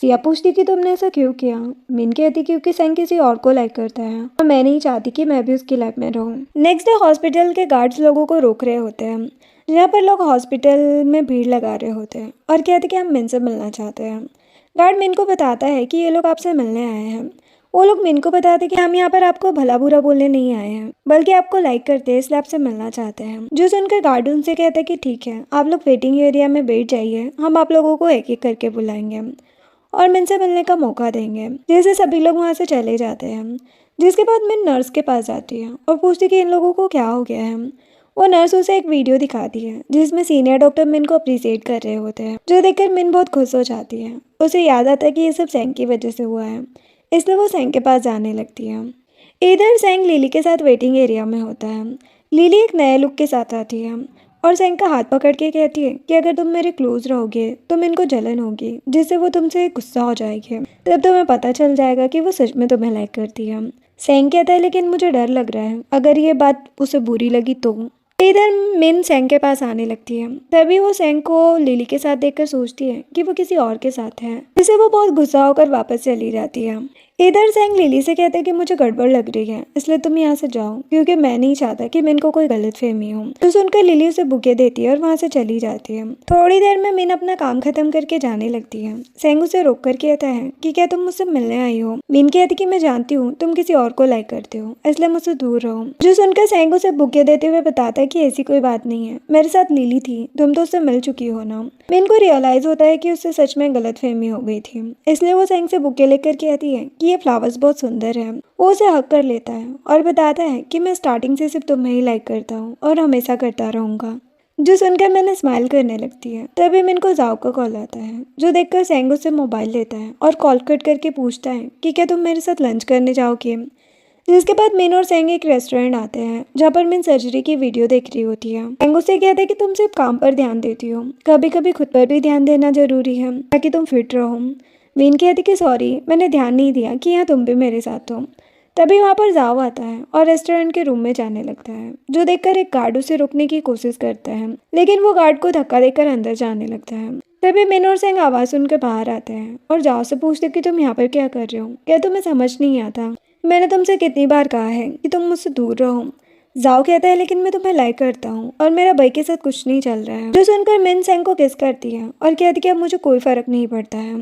सिया पूछती कि तुमने ऐसा क्यों किया। मिन कहती क्योंकि सेंग किसी और को लाइक करता है और मैं नहीं चाहती कि मैं भी उसकी लाइफ में रहूं। नेक्स्ट डे हॉस्पिटल के गार्ड्स लोगों को रोक रहे होते हैं, जहाँ पर लोग हॉस्पिटल में भीड़ लगा रहे होते हैं और कहते कि हम मिन से मिलना चाहते हैं। गार्ड मिन को बताता है कि ये लोग आपसे मिलने आए हैं। वो लोग मिन को बताते कि हम यहाँ पर आपको भला बुरा बोलने नहीं आए हैं, बल्कि आपको लाइक करते हैं, इसलिए आपसे मिलना चाहते हैं। जो सुनकर गार्ड उनसे कहते हैं कि ठीक है, आप लोग वेटिंग एरिया में बैठ जाइए, हम आप लोगों को एक एक करके बुलाएंगे और मिन से मिलने का मौका देंगे। जैसे सभी लोग वहाँ से चले जाते हैं। जिसके बाद मिन नर्स के पास जाती है और पूछती कि इन लोगों को क्या हो गया है। वो नर्स उसे एक वीडियो दिखाती है जिसमें सीनियर डॉक्टर मिन को अप्रिशिएट कर रहे होते हैं, जो देखकर मिन बहुत खुश हो जाती है। उसे याद आता है कि ये सब सेंग की वजह से हुआ है, इसलिए वो सेंग के पास जाने लगती है। इधर सेंग लिली के साथ वेटिंग एरिया में होता है। लिली एक नए लुक के साथ आती है और सेंग का हाथ पकड़ के कहती है कि अगर तुम मेरे क्लोज रहोगे तो मिन को जलन होगी, जिससे वो तुमसे गुस्सा हो जाएगी। तब तुम्हें पता चल जाएगा कि वो सच में तुम्हें लाइक करती है। सेंग कहता है लेकिन मुझे डर लग रहा है, अगर ये बात उसे बुरी लगी तो। इधर मिन सेंग के पास आने लगती है। तभी वो सेंग को लिली के साथ देखकर सोचती है कि वो किसी और के साथ है, जिससे वो बहुत गुस्सा होकर वापस चली जाती है। इधर सेंग लिली से कहते हैं कि मुझे गड़बड़ लग रही है, इसलिए तुम यहाँ से जाओ, क्योंकि मैं नहीं चाहता कि मिन को कोई गलतफहमी हो। तो सुनकर लिली उसे बुके देती है और वहाँ से चली जाती है। थोड़ी देर में मिन अपना काम खत्म करके जाने लगती है। सेंग उसे रोक कर कहता है कि क्या तुम मुझसे मिलने आई हो। मिन कहती कि मैं जानती हूँ तुम किसी और को लाइक करते हो, इसलिए मुझसे दूर रहो। जो सुनकर सेंग उसे बुके देते हुए बताता है कि ऐसी कोई बात नहीं है, मेरे साथ लिली थी, तुम तो उससे मिल चुकी हो ना। मिन को रियलाइज होता है कि उससे सच में गलतफहमी हो गई थी, इसलिए वो सेंग से बुके लेकर कहती है कि ये फ्लावर्स बहुत सुंदर है। वो उसे हक कर लेता है और बताता है कि मैं स्टार्टिंग से सिर्फ तुम्हें ही लाइक करता हूँ और हमेशा करता रहूंगा। जो सुनकर मैंने स्माइल करने लगती है। तभी मिन को जाओ का कॉल आता है, जो देखकर सेंग उससे मोबाइल लेता है और कॉल कट करके पूछता है कि क्या तुम मेरे साथ लंच करने जाओगे। जिसके बाद मिन और सेंग एक रेस्टोरेंट आते हैं जहाँ पर मिन सर्जरी की वीडियो देख रही होती है। सेंग उससे कहता है कि तुम सिर्फ काम पर ध्यान देती हो, कभी कभी खुद पर भी ध्यान देना जरूरी है ताकि तुम फिट रहो। मिन कहती कि सॉरी, मैंने ध्यान नहीं दिया कि यहाँ तुम भी मेरे साथ हो। तभी वहाँ पर जाओ आता है और रेस्टोरेंट के रूम में जाने लगता है, जो देखकर एक गार्ड उसे रोकने की कोशिश करता है, लेकिन वो गार्ड को धक्का देकर अंदर जाने लगता है। तभी मिन और सेंग आवाज़ सुनकर बाहर आते हैं और जाओ से पूछते कि तुम यहाँ पर क्या कर रहे हो, क्या तुम्हें समझ नहीं आता? मैंने तुमसे कितनी बार कहा है कि तुम मुझसे दूर रहो। जाओ कहता है लेकिन मैं तुम्हें लाइक करता हूँ और मेरा भाई के साथ कुछ नहीं चल रहा है। जो सुनकर मिन सेंग को किस करती है और कहती कि अब मुझे कोई फर्क नहीं पड़ता है,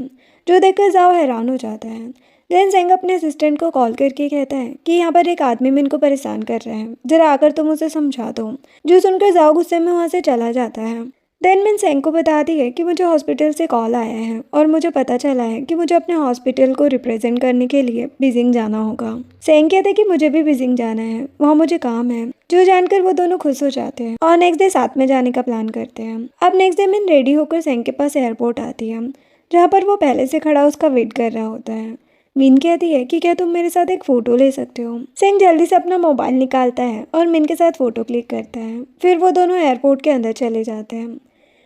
जो देखकर जाओ हैरान हो जाता है। देन सेंग अपने असिस्टेंट को कॉल करके कहता है कि यहाँ पर एक आदमी मिन को परेशान कर रहा है, जरा आकर तुम उसे समझा दो। जो सुनकर जाओ गुस्से में वहाँ से चला जाता है। देन मिन सेंग को बताती है कि मुझे हॉस्पिटल से कॉल आया है और मुझे पता चला है कि मुझे अपने हॉस्पिटल को रिप्रेजेंट करने के लिए बीजिंग जाना होगा। सेंग कहते हैं कि मुझे भी बीजिंग जाना है, वहाँ मुझे काम है। जो जानकर वो दोनों खुश हो जाते हैं और नेक्स्ट डे साथ में जाने का प्लान करते हैं। अब नेक्स्ट डे मिन रेडी होकर सेंग के पास एयरपोर्ट आती है, जहाँ पर वो पहले से खड़ा उसका वेट कर रहा होता है। मिन कहती है कि क्या तुम मेरे साथ एक फ़ोटो ले सकते हो। सेंग जल्दी से अपना मोबाइल निकालता है और मिन के साथ फ़ोटो क्लिक करता है। फिर वो दोनों एयरपोर्ट के अंदर चले जाते हैं।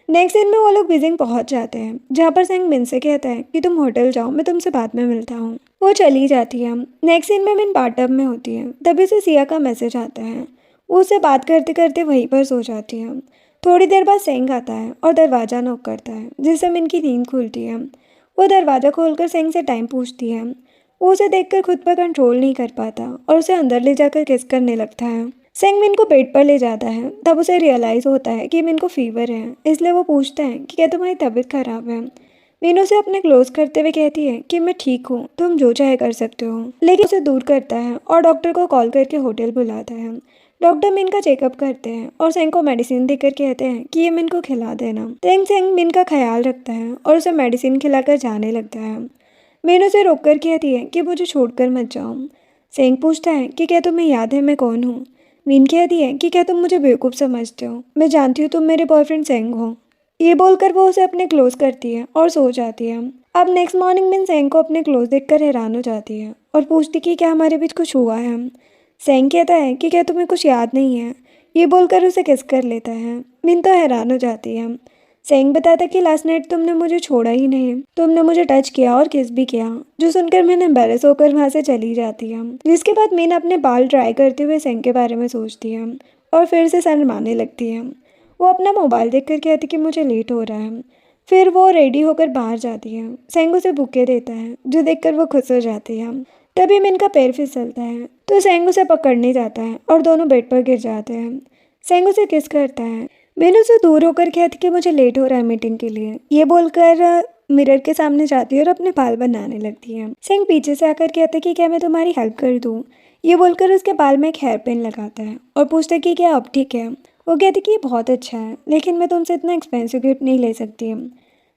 नेक्स्ट दिन में वो लोग बीजिंग पहुंच जाते हैं, जहाँ पर सेंग मिन से कहता है कि तुम होटल जाओ, मैं तुमसे बाद में मिलता हूँ। वो चली जाती है। नेक्स्ट दिन में मिन बाथटब में होती है, तभी से सिया का मैसेज आता है। वो उससे बात करते करते वहीं पर सो जाती है। थोड़ी देर बाद सेंग आता है और दरवाज़ा नॉक करता है, जिससे मिन की नींद खुलती है। वो दरवाज़ा खोलकर सेंग से टाइम पूछती है। वो उसे देखकर खुद पर कंट्रोल नहीं कर पाता और उसे अंदर ले जाकर किस करने लगता है। सेंग मिन को बेड पर ले जाता है, तब उसे रियलाइज़ होता है कि मिन को फीवर है, इसलिए वो पूछता है कि क्या तुम्हारी तबीयत खराब है। मिन उसे अपने क्लोज करते हुए कहती है कि मैं ठीक हूँ, तुम जो चाहे कर सकते हो, लेकिन उसे दूर करता है और डॉक्टर को कॉल करके होटल बुलाता है। डॉक्टर मिन का चेकअप करते हैं और सेंग को मेडिसिन देकर कहते हैं कि ये मिन को खिला देना। सेंग मिन का ख्याल रखता है और उसे मेडिसिन खिलाकर जाने लगता है। मिन उसे रोककर कहती है कि मुझे छोड़कर मत जाओ। सेंग पूछता है कि क्या तुम्हें याद है मैं कौन हूँ। मिन कहती है कि क्या तुम मुझे बेवकूफ़ समझते हो, मैं जानती हूँ तुम मेरे बॉयफ्रेंड सेंग हो। ये बोलकर वो उसे अपने क्लोज करती है और सो जाती है। अब नेक्स्ट मॉर्निंग मिन सेंग को अपने क्लोज देखकर हैरान हो जाती है और पूछती कि क्या हमारे बीच कुछ हुआ है। सेंग कहता है कि क्या तुम्हें कुछ याद नहीं है। ये बोलकर उसे किस कर लेता है। मिन तो हैरान हो जाती है। सेंग बताता कि लास्ट नाइट तुमने मुझे छोड़ा ही नहीं, तुमने मुझे टच किया और किस भी किया। जो सुनकर मैंने एम्बैरेस होकर वहाँ से चली जाती है। जिसके बाद मीन अपने बाल ड्राई करते हुए सेंग के बारे में सोचती है और फिर से शर्माने लगती है। वो अपना मोबाइल देखकर कहती कि मुझे लेट हो रहा है। फिर वो रेडी होकर बाहर जाती है। सेंग उसे बुके देता है, जो देखकर वो खुश हो जाती है। तभी मिन का पैर फिसलता है तो सेंग उसे पकड़ने जाता है और दोनों बेड पर गिर जाते हैं। सेंग उसे किस करता है। मिन उसे दूर होकर कहती कि मुझे लेट हो रहा है मीटिंग के लिए। ये बोलकर मिरर के सामने जाती है और अपने बाल बनाने लगती है। सेंग पीछे से आकर कहते कि क्या मैं तुम्हारी हेल्प कर दूँ। ये बोलकर उसके बाल में एक हेयर पिन लगाता है और पूछता कि क्या अब ठीक है। वो कहती कि ये बहुत अच्छा है, लेकिन मैं तुमसे इतना एक्सपेंसिव गिफ्ट नहीं ले सकती।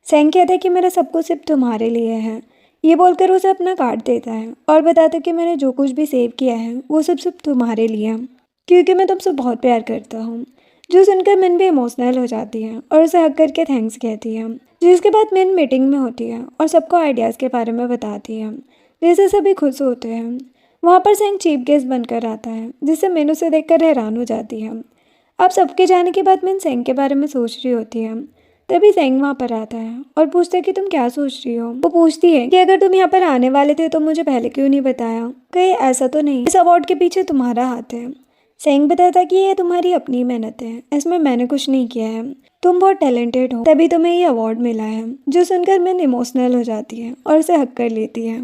सेंग कहता है कि मेरा सब कुछ सिर्फ तुम्हारे लिए है। ये बोलकर उसे अपना कार्ड देता है और बताता कि मैंने जो कुछ भी सेव किया है वो सब सिर्फ तुम्हारे लिए, क्योंकि मैं तुमसे बहुत प्यार करता हूँ। जो सुनकर मिन भी इमोशनल हो जाती है और उसे हक करके थैंक्स कहती है। जिसके बाद मिन मीटिंग में होती है और सबको आइडियाज़ के बारे में बताती है, जिससे सभी खुश होते हैं। वहाँ पर सेंग चीफ गेस्ट बनकर आता है, जिससे मिन उसे देखकर हैरान हो जाती है। अब सबके जाने के बाद मिन सेंग के बारे में सोच रही होती है। तभी सेंग वहाँ पर आता है और पूछता है कि तुम क्या सोच रही हो। वो पूछती है कि अगर तुम यहाँ पर आने वाले थे तो मुझे पहले क्यों नहीं बताया, कहीं ऐसा तो नहीं इस अवार्ड के पीछे तुम्हारा हाथ है। सेंग बताता कि ये तुम्हारी अपनी मेहनत है, इसमें मैंने कुछ नहीं किया है, तुम बहुत टैलेंटेड हो, तभी तुम्हें ये अवार्ड मिला है। जो सुनकर मिन इमोशनल हो जाती है और उसे हक कर लेती है।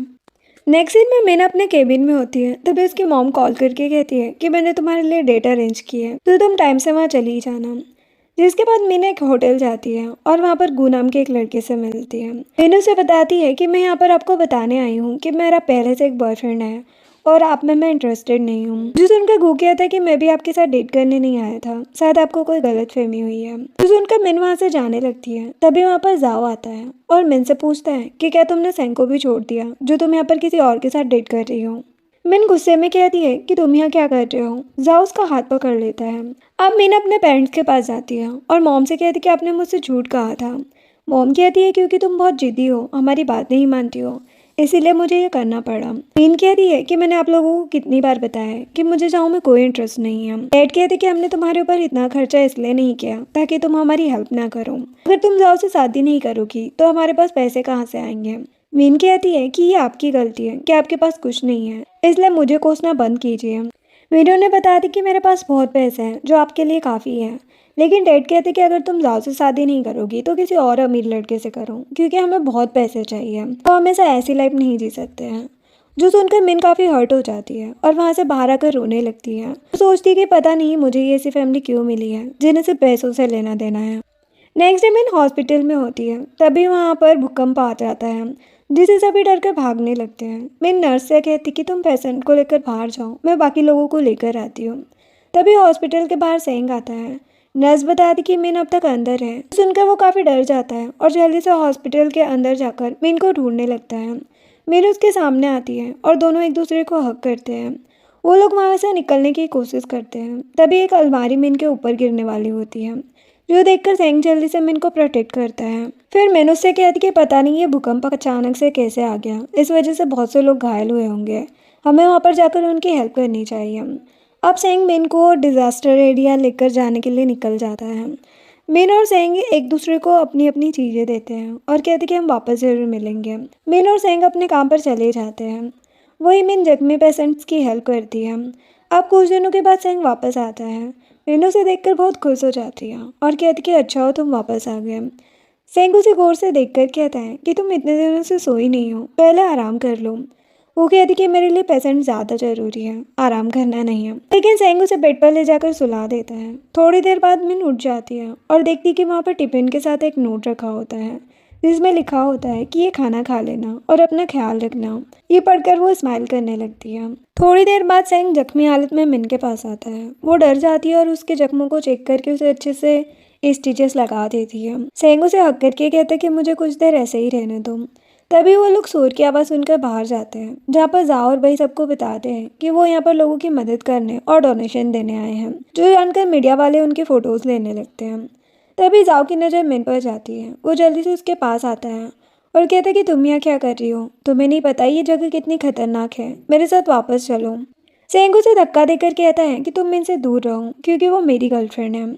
नेक्स्ट सीन में मिन अपने केबिन में होती है, तभी उसकी मॉम कॉल करके कहती है कि मैंने तुम्हारे लिए डेट अरेंज की है, तो तुम टाइम से वहाँ चली जाना। जिसके बाद मिन एक होटल जाती है और वहाँ पर गू नाम के एक लड़के से मिलती है। मिन उसे बताती है कि मैं यहाँ पर आपको बताने आई हूँ कि मेरा पहले से एक बॉयफ्रेंड है और आप में मैं इंटरेस्टेड नहीं हूँ। जो सुनकर गू कहता है कि मैं भी आपके साथ डेट करने नहीं आया था, शायद आपको कोई गलतफहमी हुई है। जो सुनकर मिन वहाँ से जाने लगती है, तभी वहाँ पर जाओ आता है और मिन से पूछता है कि क्या तुमने सेंग को भी छोड़ दिया, जो तुम यहाँ पर किसी और के साथ डेट कर रही हो। मिन गुस्से में कहती है कि तुम यहाँ क्या कर रहे हो। जाओ उसका हाथ पकड़ लेता है। अब मिन अपने पेरेंट्स के पास जाती है और मॉम से कहती है कि आपने मुझसे झूठ कहा था। मॉम कहती है क्योंकि तुम बहुत जिद्दी हो, हमारी बात नहीं मानती हो, इसीलिए मुझे ये करना पड़ा। मीन कह रही है कि मैंने आप लोगों को कितनी बार बताया है कि मुझे जाओ में कोई इंटरेस्ट नहीं है। डैड कहते कि हमने तुम्हारे ऊपर इतना खर्चा इसलिए नहीं किया ताकि तुम हमारी हेल्प ना करो। अगर तुम जाओ से शादी नहीं करोगी तो हमारे पास पैसे कहाँ से आएंगे। मीन कहती है कि ये आपकी गलती है कि आपके पास कुछ नहीं है, इसलिए मुझे कोसना बंद कीजिए। मीनू ने बता दी कि मेरे पास बहुत पैसे हैं जो आपके लिए काफ़ी है, लेकिन डैड कहते कि अगर तुम जाओ से शादी नहीं करोगी तो किसी और अमीर लड़के से करो, क्योंकि हमें बहुत पैसे चाहिए। तो हमेशा ऐसी लाइफ नहीं जी सकते हैं। जो सुनकर मिन काफ़ी हर्ट हो जाती है और वहाँ से बाहर आकर रोने लगती है। वो सोचती है कि पता नहीं मुझे ये ऐसी फैमिली क्यों मिली है जिन्हें सिर्फ पैसों से लेना देना है। नेक्स्ट डे मिन हॉस्पिटल में होती है, तभी वहाँ पर भूकंप आ जाता है जिसे सभी डर कर भागने लगते हैं। मिन नर्स से कहती कि तुम पेशेंट को लेकर बाहर जाओ, मैं बाकी लोगों को लेकर आती हूँ। तभी हॉस्पिटल के बाहर सेंग आता है। नर्स बताती कि मिन अब तक अंदर है। सुनकर वो काफ़ी डर जाता है और जल्दी से हॉस्पिटल के अंदर जाकर मिन को ढूंढने लगता है। मिन उसके सामने आती है और दोनों एक दूसरे को हक करते हैं। वो लोग वहाँ से निकलने की कोशिश करते हैं, तभी एक अलमारी मिन के ऊपर गिरने वाली होती है, जो देखकर सेंग जल्दी से मिन को प्रोटेक्ट करता है। फिर मिन उससे कहती कि पता नहीं ये भूकंप अचानक से कैसे आ गया, इस वजह से बहुत से लोग घायल हुए होंगे, हमें वहाँ पर जाकर उनकी हेल्प करनी चाहिए। अब सेंग मिन को डिज़ास्टर एरिया लेकर जाने के लिए निकल जाता है। मिन और सेंग एक दूसरे को अपनी अपनी चीज़ें देते हैं और कहते कि हम वापस ज़रूर मिलेंगे। मिन और सेंग अपने काम पर चले जाते हैं। वही मिन जख्मी पेशेंट्स की हेल्प करती है। अब कुछ दिनों के बाद सेंग वापस आता है। मिन उसे देखकर बहुत खुश हो जाती है और कहती कि अच्छा हो तुम वापस आ गए। सेंग उसे गौर से देखकर कहता है कि तुम इतने दिनों से सोई नहीं हो, पहले आराम कर लो। वो कहती कि मेरे लिए पेशेंट ज़्यादा ज़रूरी है, आराम करना नहीं है। लेकिन सेंग उसे बेड पर ले जाकर सुला देता है। थोड़ी देर बाद मिन उठ जाती है और देखती कि वहाँ पर टिफिन के साथ एक नोट रखा होता है जिसमें लिखा होता है कि ये खाना खा लेना और अपना ख्याल रखना। ये पढ़कर वो स्माइल करने लगती है। थोड़ी देर बाद सेंग जख्मी हालत में मिन के पास आता है। वो डर जाती है और उसके जख्मों को चेक करके उसे अच्छे से स्टिचेस लगा देती है। सेंग उसे हक करके कहता है कि मुझे कुछ देर ऐसे ही रहने दो। तभी वो लोग शोर की आवाज़ सुनकर बाहर जाते हैं, जहाँ पर जाओ और भाई सबको बताते हैं कि वो यहाँ पर लोगों की मदद करने और डोनेशन देने आए हैं। जो जानकर मीडिया वाले उनके फ़ोटोज़ लेने लगते हैं। तभी जाओ की नज़र मिन पर जाती है। वो जल्दी से उसके पास आता है और कहता है कि तुम यहाँ क्या कर रही हो, तुम्हें नहीं पता ये जगह कितनी खतरनाक है, मेरे साथ वापस चलो। सेंग उसे धक्का देकर कहता है कि तुम मिन से दूर रहो क्योंकि वो मेरी गर्लफ्रेंड है।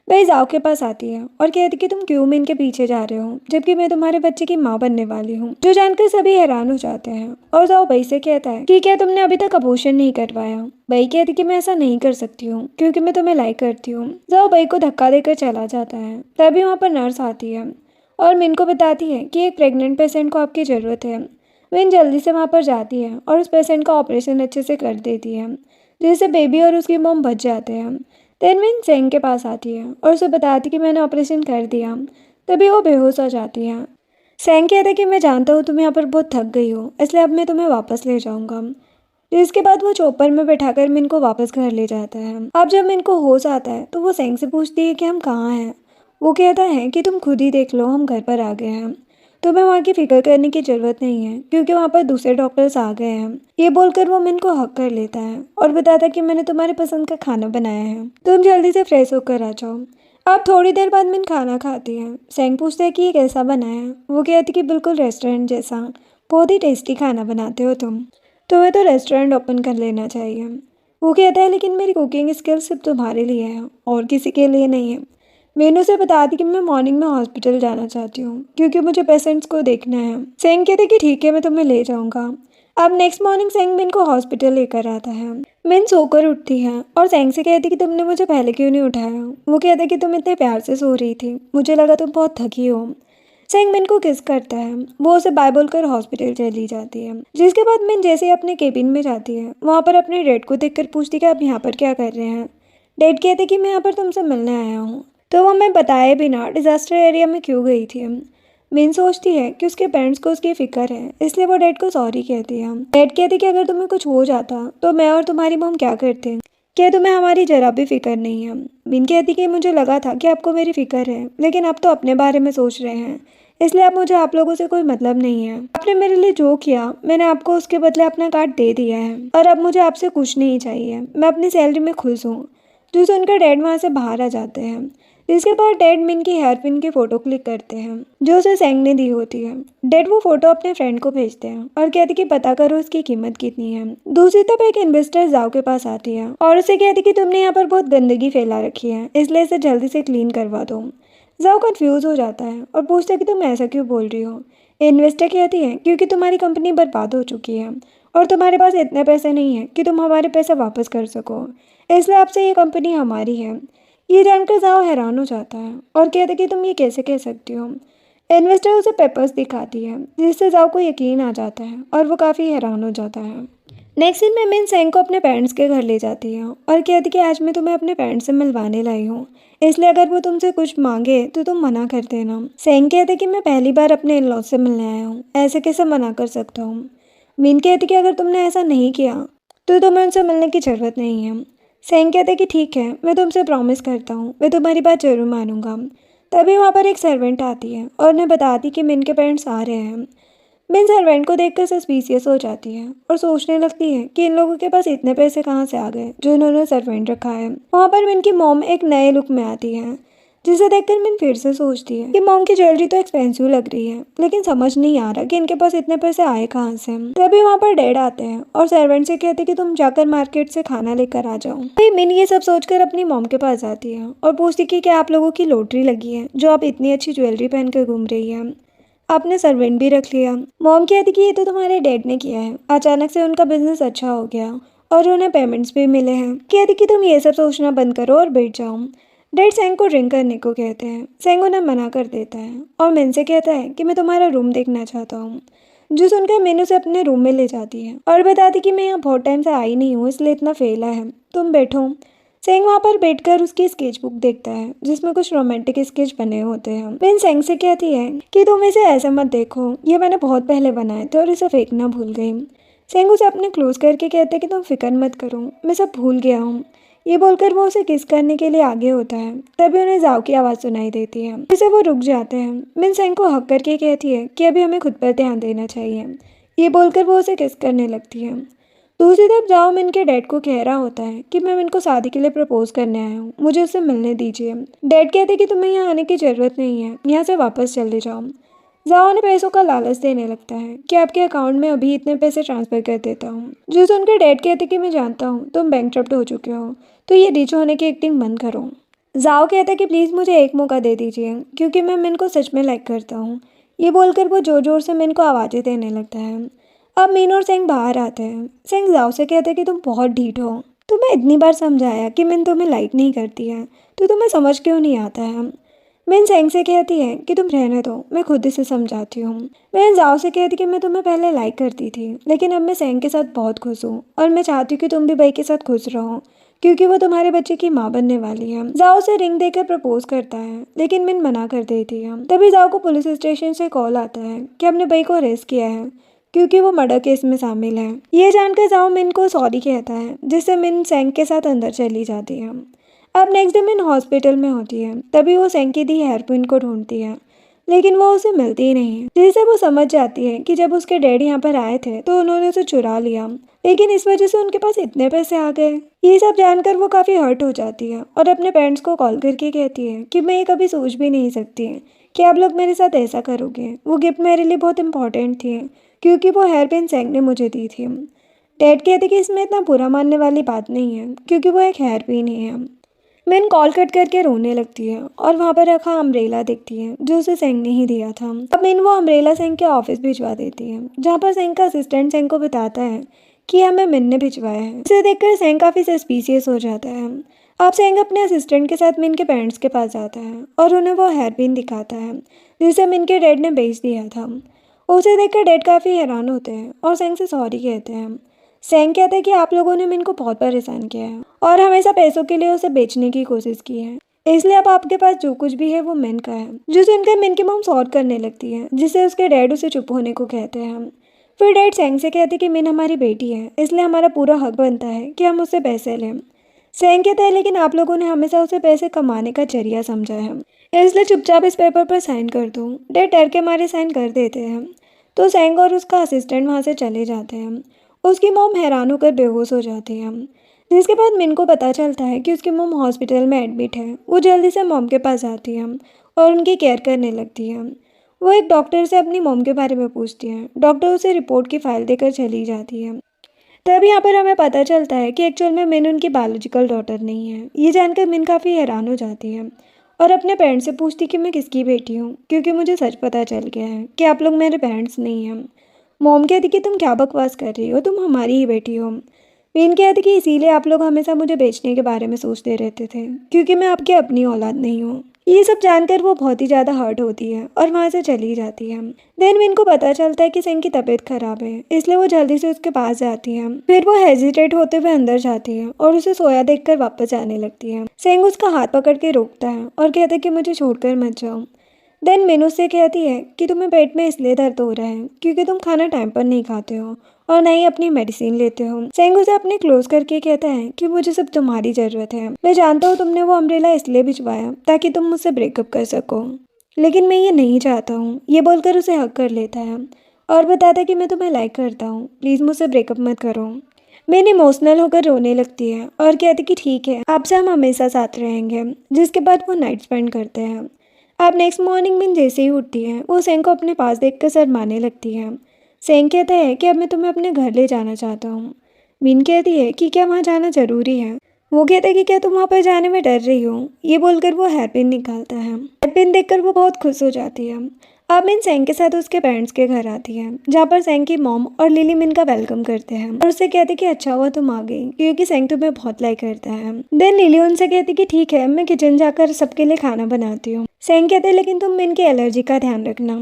वही जाओ के पास आती है और कहती कि तुम क्यों मिन के पीछे जा रहे हो जबकि मैं तुम्हारे बच्चे की माँ बनने वाली हूँ। जो जानकर सभी हैरान हो जाते हैं और जाओ भाई से कहता है कि क्या तुमने अभी तक अबॉर्शन नहीं करवाया। भाई कहती कि मैं ऐसा नहीं कर सकती हूँ क्योंकि मैं तुम्हें लाइक करती हूँ। जाओ भाई को धक्का देकर चला जाता है। तभी वहाँ पर नर्स आती है और मिन को बताती है कि एक प्रेग्नेंट पेशेंट को आपकी ज़रूरत है। मिन जल्दी से वहाँ पर जाती है और उस पेशेंट का ऑपरेशन अच्छे से कर देती है, जिससे बेबी और उसकी मॉम बच जाते हैं। देन मिन सेंग के पास आती है और उसे बताती कि मैंने ऑपरेशन कर दिया। तभी वो बेहोश हो जाती है। सेंग कहता है कि मैं जानता हूँ तुम यहाँ पर बहुत थक गई हो, इसलिए अब मैं तुम्हें वापस ले जाऊँगा। इसके बाद वो चोपर में बैठाकर मिन को वापस घर ले जाता है। अब जब मिन को होश आता है तो वो सेंग से पूछती है कि हम कहाँ हैं। वो कहता है कि तुम खुद ही देख लो, हम घर पर आ गए हैं, तुम्हें वहाँ की फिक्र करने की ज़रूरत नहीं है क्योंकि वहाँ पर दूसरे डॉक्टर्स आ गए हैं। ये बोलकर वो मिन को हक कर लेता है और बताता है कि मैंने तुम्हारे पसंद का खाना बनाया है, तुम जल्दी से फ्रेश होकर आ जाओ। अब थोड़ी देर बाद मिन खाना खाती है। सेंग पूछता है कि ये कैसा बना है। वो कहती कि बिल्कुल रेस्टोरेंट जैसा, बहुत ही टेस्टी खाना बनाते हो तुम्हें तो रेस्टोरेंट ओपन कर लेना चाहिए। वो कहता है लेकिन मेरी कुकिंग स्किल्स सिर्फ तुम्हारे लिए है और किसी के लिए नहीं है। मैंने उसे बता दी कि मैं मॉर्निंग में हॉस्पिटल जाना चाहती हूँ क्योंकि मुझे पेशेंट्स को देखना है। सेंग कहते कि ठीक है मैं तुम्हें ले जाऊँगा। अब नेक्स्ट मॉर्निंग सेंग मिन को हॉस्पिटल लेकर आता है। मिन सोकर उठती है और सेंग से कहती कि तुमने मुझे पहले क्यों नहीं उठाया। वो कहता है कि तुम इतने प्यार से सो रही थी, मुझे लगा तुम बहुत थकी हो। सेंग मिन को किस करता है। वो उसे बाय बोलकर हॉस्पिटल चली जाती है। जिसके बाद मिन जैसे ही अपने केबिन में जाती है वहाँ पर अपने डैड को देखकर पूछती कि आप यहाँ पर क्या कर रहे हैं। डैड कहते कि मैं यहाँ पर तुमसे मिलने आया हूँ। तो वो मैं बताए बिना डिज़ास्टर एरिया में क्यों गई थी। मिन सोचती है कि उसके पेरेंट्स को उसकी फ़िक्र है, इसलिए वो डैड को सॉरी कहती है। डैड कहते कि अगर तुम्हें कुछ हो जाता तो मैं और तुम्हारी मॉम क्या करते, क्या तुम्हें हमारी जरा भी फिक्र नहीं है। मिन कहती कि मुझे लगा था कि आपको मेरी फ़िक्र है, लेकिन अब तो अपने बारे में सोच रहे हैं, इसलिए अब मुझे आप लोगों से कोई मतलब नहीं है। आपने मेरे लिए जो किया मैंने आपको उसके बदले अपना कार्ड दे दिया है और अब मुझे आपसे कुछ नहीं चाहिए, मैं अपनी सैलरी में खुश हूँ। जो सुनकर डैड वहाँ से बाहर आ जाते हैं। इसके बाद डैड मिन की हेयर पिन की फ़ोटो क्लिक करते हैं जो उसे सेंग ने दी होती है। डैड वो फ़ोटो अपने फ्रेंड को भेजते हैं और कहते कि पता करो इसकी कीमत कितनी है। दूसरी तरफ एक इन्वेस्टर जाओ के पास आती है और उसे कहती कि तुमने यहाँ पर बहुत गंदगी फैला रखी है, इसलिए इसे जल्दी से क्लीन करवा दो। जाओ कंफ्यूज हो जाता है और पूछता है कि तुम ऐसा क्यों बोल रही हो। इन्वेस्टर कहती है क्योंकि तुम्हारी कंपनी बर्बाद हो चुकी है और तुम्हारे पास इतने पैसे नहीं है कि तुम हमारे पैसे वापस कर सको, इसलिए आपसे ये कंपनी हमारी है। ये जानकर जाओ हैरान हो जाता है और कहते कि तुम ये कैसे कह सकती हो। इन्वेस्टर उसे पेपर्स दिखाती है जिससे जाओ को यकीन आ जाता है और वो काफ़ी हैरान हो जाता है। नेक्स्ट दिन में मिन सेंग को अपने पेरेंट्स के घर ले जाती है और कहती कि आज मैं तुम्हें अपने पेरेंट्स से मिलवाने लाई हूँ, इसलिए अगर वो तुमसे कुछ मांगे तो तुम मना कर देना। सेंग कहते कि मैं पहली बार अपने इन लॉज से मिलने आया हूँ, ऐसे कैसे मना कर सकता हूँ। मिन कहती कि अगर तुमने ऐसा नहीं किया तो तुम्हें उनसे मिलने की ज़रूरत नहीं है। सेंग कहते कि ठीक है, मैं तुमसे प्रॉमिस करता हूँ, मैं तुम्हारी बात जरूर मानूंगा। तभी वहाँ पर एक सर्वेंट आती है और उन्हें बताती कि मिन के पेरेंट्स आ रहे हैं। मिन सर्वेंट को देखकर सस्पिशियस हो जाती है और सोचने लगती है कि इन लोगों के पास इतने पैसे कहाँ से आ गए जो इन्होंने सर्वेंट रखा है। वहाँ पर मिन की मॉम एक नए लुक में आती है जिसे देखकर मिन फिर से सोचती है कि मॉम की ज्वेलरी तो एक्सपेंसिव लग रही है, लेकिन समझ नहीं आ रहा कि इनके पास इतने पैसे आए कहाँ से। तभी वहाँ पर डैड आते हैं और सर्वेंट से कहते कि तुम जाकर मार्केट से खाना लेकर आ जाओ। तभी मिन ये सब सोचकर अपनी मॉम के पास जाती है और पूछती कि क्या आप लोगों की लॉटरी लगी है जो आप इतनी अच्छी ज्वेलरी पहन कर घूम रही है। आपने सर्वेंट भी रख लिया। मॉम कहती कि ये तो तुम्हारे डैड ने किया है, अचानक से उनका बिजनेस अच्छा हो गया और उन्हें पेमेंट्स भी मिले हैं। कहती कि तुम ये सब सोचना बंद करो और बैठ जाओ। डैड सेंग को ड्रिंक करने को कहते हैं। सेंग उन्हें मना कर देता है और मिन से कहता है कि मैं तुम्हारा रूम देखना चाहता हूँ। जो सुनकर मिन उसे अपने रूम में ले जाती है और बताती कि मैं यहाँ बहुत टाइम से आई नहीं हूँ, इसलिए इतना फैला है, तुम बैठो। सेंग वहाँ पर बैठकर उसकी स्केच बुक देखता है जिसमें कुछ रोमांटिक स्केच बने होते हैं। मिन सेंग से कहती है कि तुम इसे ऐसे मत देखो, ये मैंने बहुत पहले बनाए थे और इसे फेंकना भूल गई। सेंग उसे अपने क्लोज करके कहते हैं कि तुम फिक्र मत करो, मैं सब भूल गया हूँ। ये बोलकर वो उसे किस करने के लिए आगे होता है। तभी उन्हें जाओ की आवाज़ सुनाई देती है जिससे वो रुक जाते हैं। मिन सेंग को हक करके कहती है कि अभी हमें खुद पर ध्यान देना चाहिए। ये बोलकर वो उसे किस करने लगती है। दूसरी तरफ जाओ मिन के डैड को कह रहा होता है कि मैं मिन को शादी के लिए प्रपोज करने आया हूँ, मुझे उससे मिलने दीजिए। डैड कहते कि तुम्हें यहाँ आने की ज़रूरत नहीं है, यहाँ से वापस चले जाओ। जाओ ने पैसों का लालच देने लगता है कि आपके अकाउंट में अभी इतने पैसे ट्रांसफ़र कर देता हूँ। जो सुनकर डैड कहते कि मैं जानता हूँ तुम बैंकक्रप्ट हो चुके हो, तो ये रिच होने की एक्टिंग बंद करो। जाओ कहता है कि प्लीज़ मुझे एक मौका दे दीजिए क्योंकि मैं मिन को सच में लाइक करता हूँ। ये बोलकर वो जोर जोर से मिन को आवाज़ें देने लगता है। अब मिन और सेंग बाहर आते हैं। सेंग जाओ से कहते हैं कि तुम बहुत ढीठ हो, तुम्हें इतनी बार समझाया कि मिन तुम्हें लाइक नहीं करती है, तो तुम्हें समझ क्यों नहीं आता है। मिन सेंग से कहती है कि तुम रहने दो, मैं खुद इसे समझाती हूँ। मिन जाओ से कहती कि मैं तुम्हें पहले लाइक करती थी, लेकिन अब मैं सेंग के साथ बहुत खुश हूँ और मैं चाहती हूँ कि तुम भी भाई के साथ खुश रहो क्योंकि वो तुम्हारे बच्चे की माँ बनने वाली है। जाओ से रिंग देकर प्रपोज करता है, लेकिन मिन मना कर देती है। तभी जाओ को पुलिस स्टेशन से कॉल आता है कि अपने भाई को अरेस्ट किया है क्योंकि वो मर्डर केस में शामिल है। ये जानकर जाओ मिन को सॉरी कहता है जिससे मिन सेंग के साथ अंदर चली जाती है। अब नेक्स्ट डे मिन हॉस्पिटल में होती है। तभी वो सेंग की दी हेयर पिन को ढूंढती है, लेकिन वो उसे मिलती ही नहीं है, जिससे वो समझ जाती है कि जब उसके डैडी यहाँ पर आए थे तो उन्होंने उसे चुरा लिया, लेकिन इस वजह से उनके पास इतने पैसे आ गए। ये सब जानकर वो काफ़ी हर्ट हो जाती है और अपने पेरेंट्स को कॉल करके कहती है कि मैं ये कभी सोच भी नहीं सकती कि आप लोग मेरे साथ ऐसा करोगे। वो गिफ्ट मेरे लिए बहुत इंपॉर्टेंट थी क्योंकि वो हेयर पिन सेंग ने मुझे दी थी। डैड कहते कि इसमें इतना बुरा मानने वाली बात नहीं है क्योंकि वो एक हेयर पिन ही है। मिन कॉल कट करके रोने लगती है और वहाँ पर रखा अम्ब्रेला देखती है जो उसे सेंग ने ही दिया था। अब मिन वो अम्ब्रेला सेंग के ऑफिस भिजवा देती है, जहाँ पर सेंग का असिस्टेंट सेंग को बताता है कि हमें मिन ने भिजवाया है। इसे देखकर सेंग काफ़ी सस्पिशियस हो जाता है। अब सेंग अपने असिस्टेंट के साथ मिन के पेरेंट्स के पास जाता है और उन्हें वो हेयर पिन दिखाता है जिसे मिन के डैड ने बेच दिया था। उसे देखकर डैड काफ़ी हैरान होते हैं और सेंग से सॉरी कहते हैं। सेंग कहता है कि आप लोगों ने मिन को बहुत परेशान किया है और हमेशा पैसों के लिए उसे बेचने की कोशिश की है, इसलिए अब आपके पास जो कुछ भी है वो मिन का है। जो सुनकर मिन की मॉम सॉर्ट करने लगती है जिससे उसके डैड उसे चुप होने को कहते हैं। फिर डैड सेंग से कहते कि मिन हमारी बेटी है, इसलिए हमारा पूरा हक बनता है कि हम उससे पैसे लें। सेंग कहता है लेकिन आप लोगों ने हमेशा उसे पैसे कमाने का जरिया समझा है, इसलिए चुपचाप इस पेपर पर साइन कर दो। डैड डर के मारे साइन कर देते हैं तो सेंग और उसका असिस्टेंट वहाँ से चले जाते हैं। उसकी मॉम हैरान होकर बेहोश हो जाती है, जिसके बाद मिन को पता चलता है कि उसकी मॉम हॉस्पिटल में एडमिट है। वो जल्दी से मॉम के पास जाती है और उनकी केयर करने लगती है। वो एक डॉक्टर से अपनी मॉम के बारे में पूछती है। डॉक्टर उसे रिपोर्ट की फाइल देकर चली जाती है। तब यहाँ पर हमें पता चलता है कि एक्चुअल में मिन उनकी बायोलॉजिकल डॉटर नहीं है। ये जानकर मिन काफ़ी हैरान हो जाती है और अपने पेरेंट्स से पूछती कि मैं किसकी बेटी हूँ, क्योंकि मुझे सच पता चल गया है कि आप लोग मेरे पेरेंट्स नहीं हैं। मॉम कहती कि तुम क्या बकवास कर रही हो, तुम हमारी ही बेटी हो। मिन कहती कि इसीलिए आप लोग हमेशा मुझे बेचने के बारे में सोचते रहते थे, क्योंकि मैं आपकी अपनी औलाद नहीं हूँ। ये सब जानकर वो बहुत ही ज़्यादा हर्ट होती है और वहाँ से चली जाती है। देन मिन को पता चलता है कि सेंग की तबीयत खराब है, इसलिए वो जल्दी से उसके पास जाती है। फिर वो हेजिटेट होते हुए अंदर जाती है और उसे सोया देखकर वापस जाने लगती है। सेंग उसका हाथ पकड़ के रोकता है और कहता है कि मुझे छोड़कर मत जाओ। देन मिन उससे कहती है कि तुम्हें पेट में इसलिए दर्द हो रहा है क्योंकि तुम खाना टाइम पर नहीं खाते हो और ना ही अपनी मेडिसिन लेते हो। सेंग उसे अपने क्लोज करके कहता है कि मुझे सब तुम्हारी ज़रूरत है। मैं जानता हूँ तुमने वो अम्ब्रेला इसलिए भिजवाया ताकि तुम मुझसे ब्रेकअप कर सको, लेकिन मैं ये नहीं चाहता हूँ। ये बोलकर उसे हक कर लेता है और बताता है कि मैं तुम्हें लाइक करता हूँ, प्लीज़ मुझसे ब्रेकअप मत करो। मिन इमोशनल होकर रोने लगती है और कहती कि ठीक है, आपसे हम हमेशा साथ रहेंगे। जिसके बाद वो नाइट स्पेंड करते हैं। अब नेक्स्ट मॉर्निंग मिन जैसे ही उठती है वो सेंग को अपने पास देखकर शर्माने लगती है। सेंग कहता है कि अब मैं तुम्हें अपने घर ले जाना चाहता हूँ। मिन कहती है कि क्या वहाँ जाना ज़रूरी है। वो कहता है कि क्या तुम वहाँ पर जाने में डर रही हो। ये बोलकर वो हेयरपिन निकालता है। हेयरपिन देखकर वो बहुत खुश हो जाती है। अब मिन सेंग के साथ उसके पेरेंट्स के घर आती है, जहाँ पर सेंग की मॉम और लिली मिन का वेलकम करते हैं और उससे कहते कि अच्छा हुआ तुम आ गई, क्योंकि सेंग तुम्हें बहुत लाइक करता है। देन लिली उनसे कहती कि ठीक है, मैं किचन जाकर सबके लिए खाना बनाती हूँ। सेंग कहते लेकिन तुम मिन की एलर्जी का ध्यान रखना।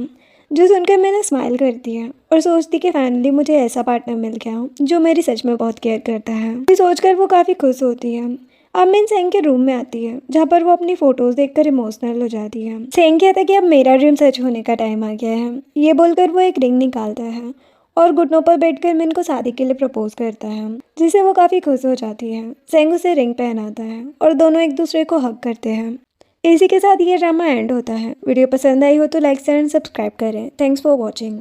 जो सुनकर मैंने स्माइल करती है और सोचती कि फाइनली मुझे ऐसा पार्टनर मिल गया जो मेरी सच में बहुत केयर करता है। ये सोचकर वो काफ़ी खुश होती है। अब मिन सेंग के रूम में आती है, जहाँ पर वो अपनी फोटोज देखकर इमोशनल हो जाती है। सेंग कहता है कि अब मेरा ड्रीम सच होने का टाइम आ गया है। ये बोलकर वो एक रिंग निकालता है और घुटनों पर बैठकर मिन को शादी के लिए प्रपोज करता है, जिससे वो काफ़ी खुश हो जाती है। सेंग उसे रिंग पहनाता है और दोनों एक दूसरे को हग करते हैं। इसी के साथ ये ड्रामा एंड होता है। वीडियो पसंद आई हो तो लाइक शेयर एंड सब्सक्राइब करें। Thanks for watching.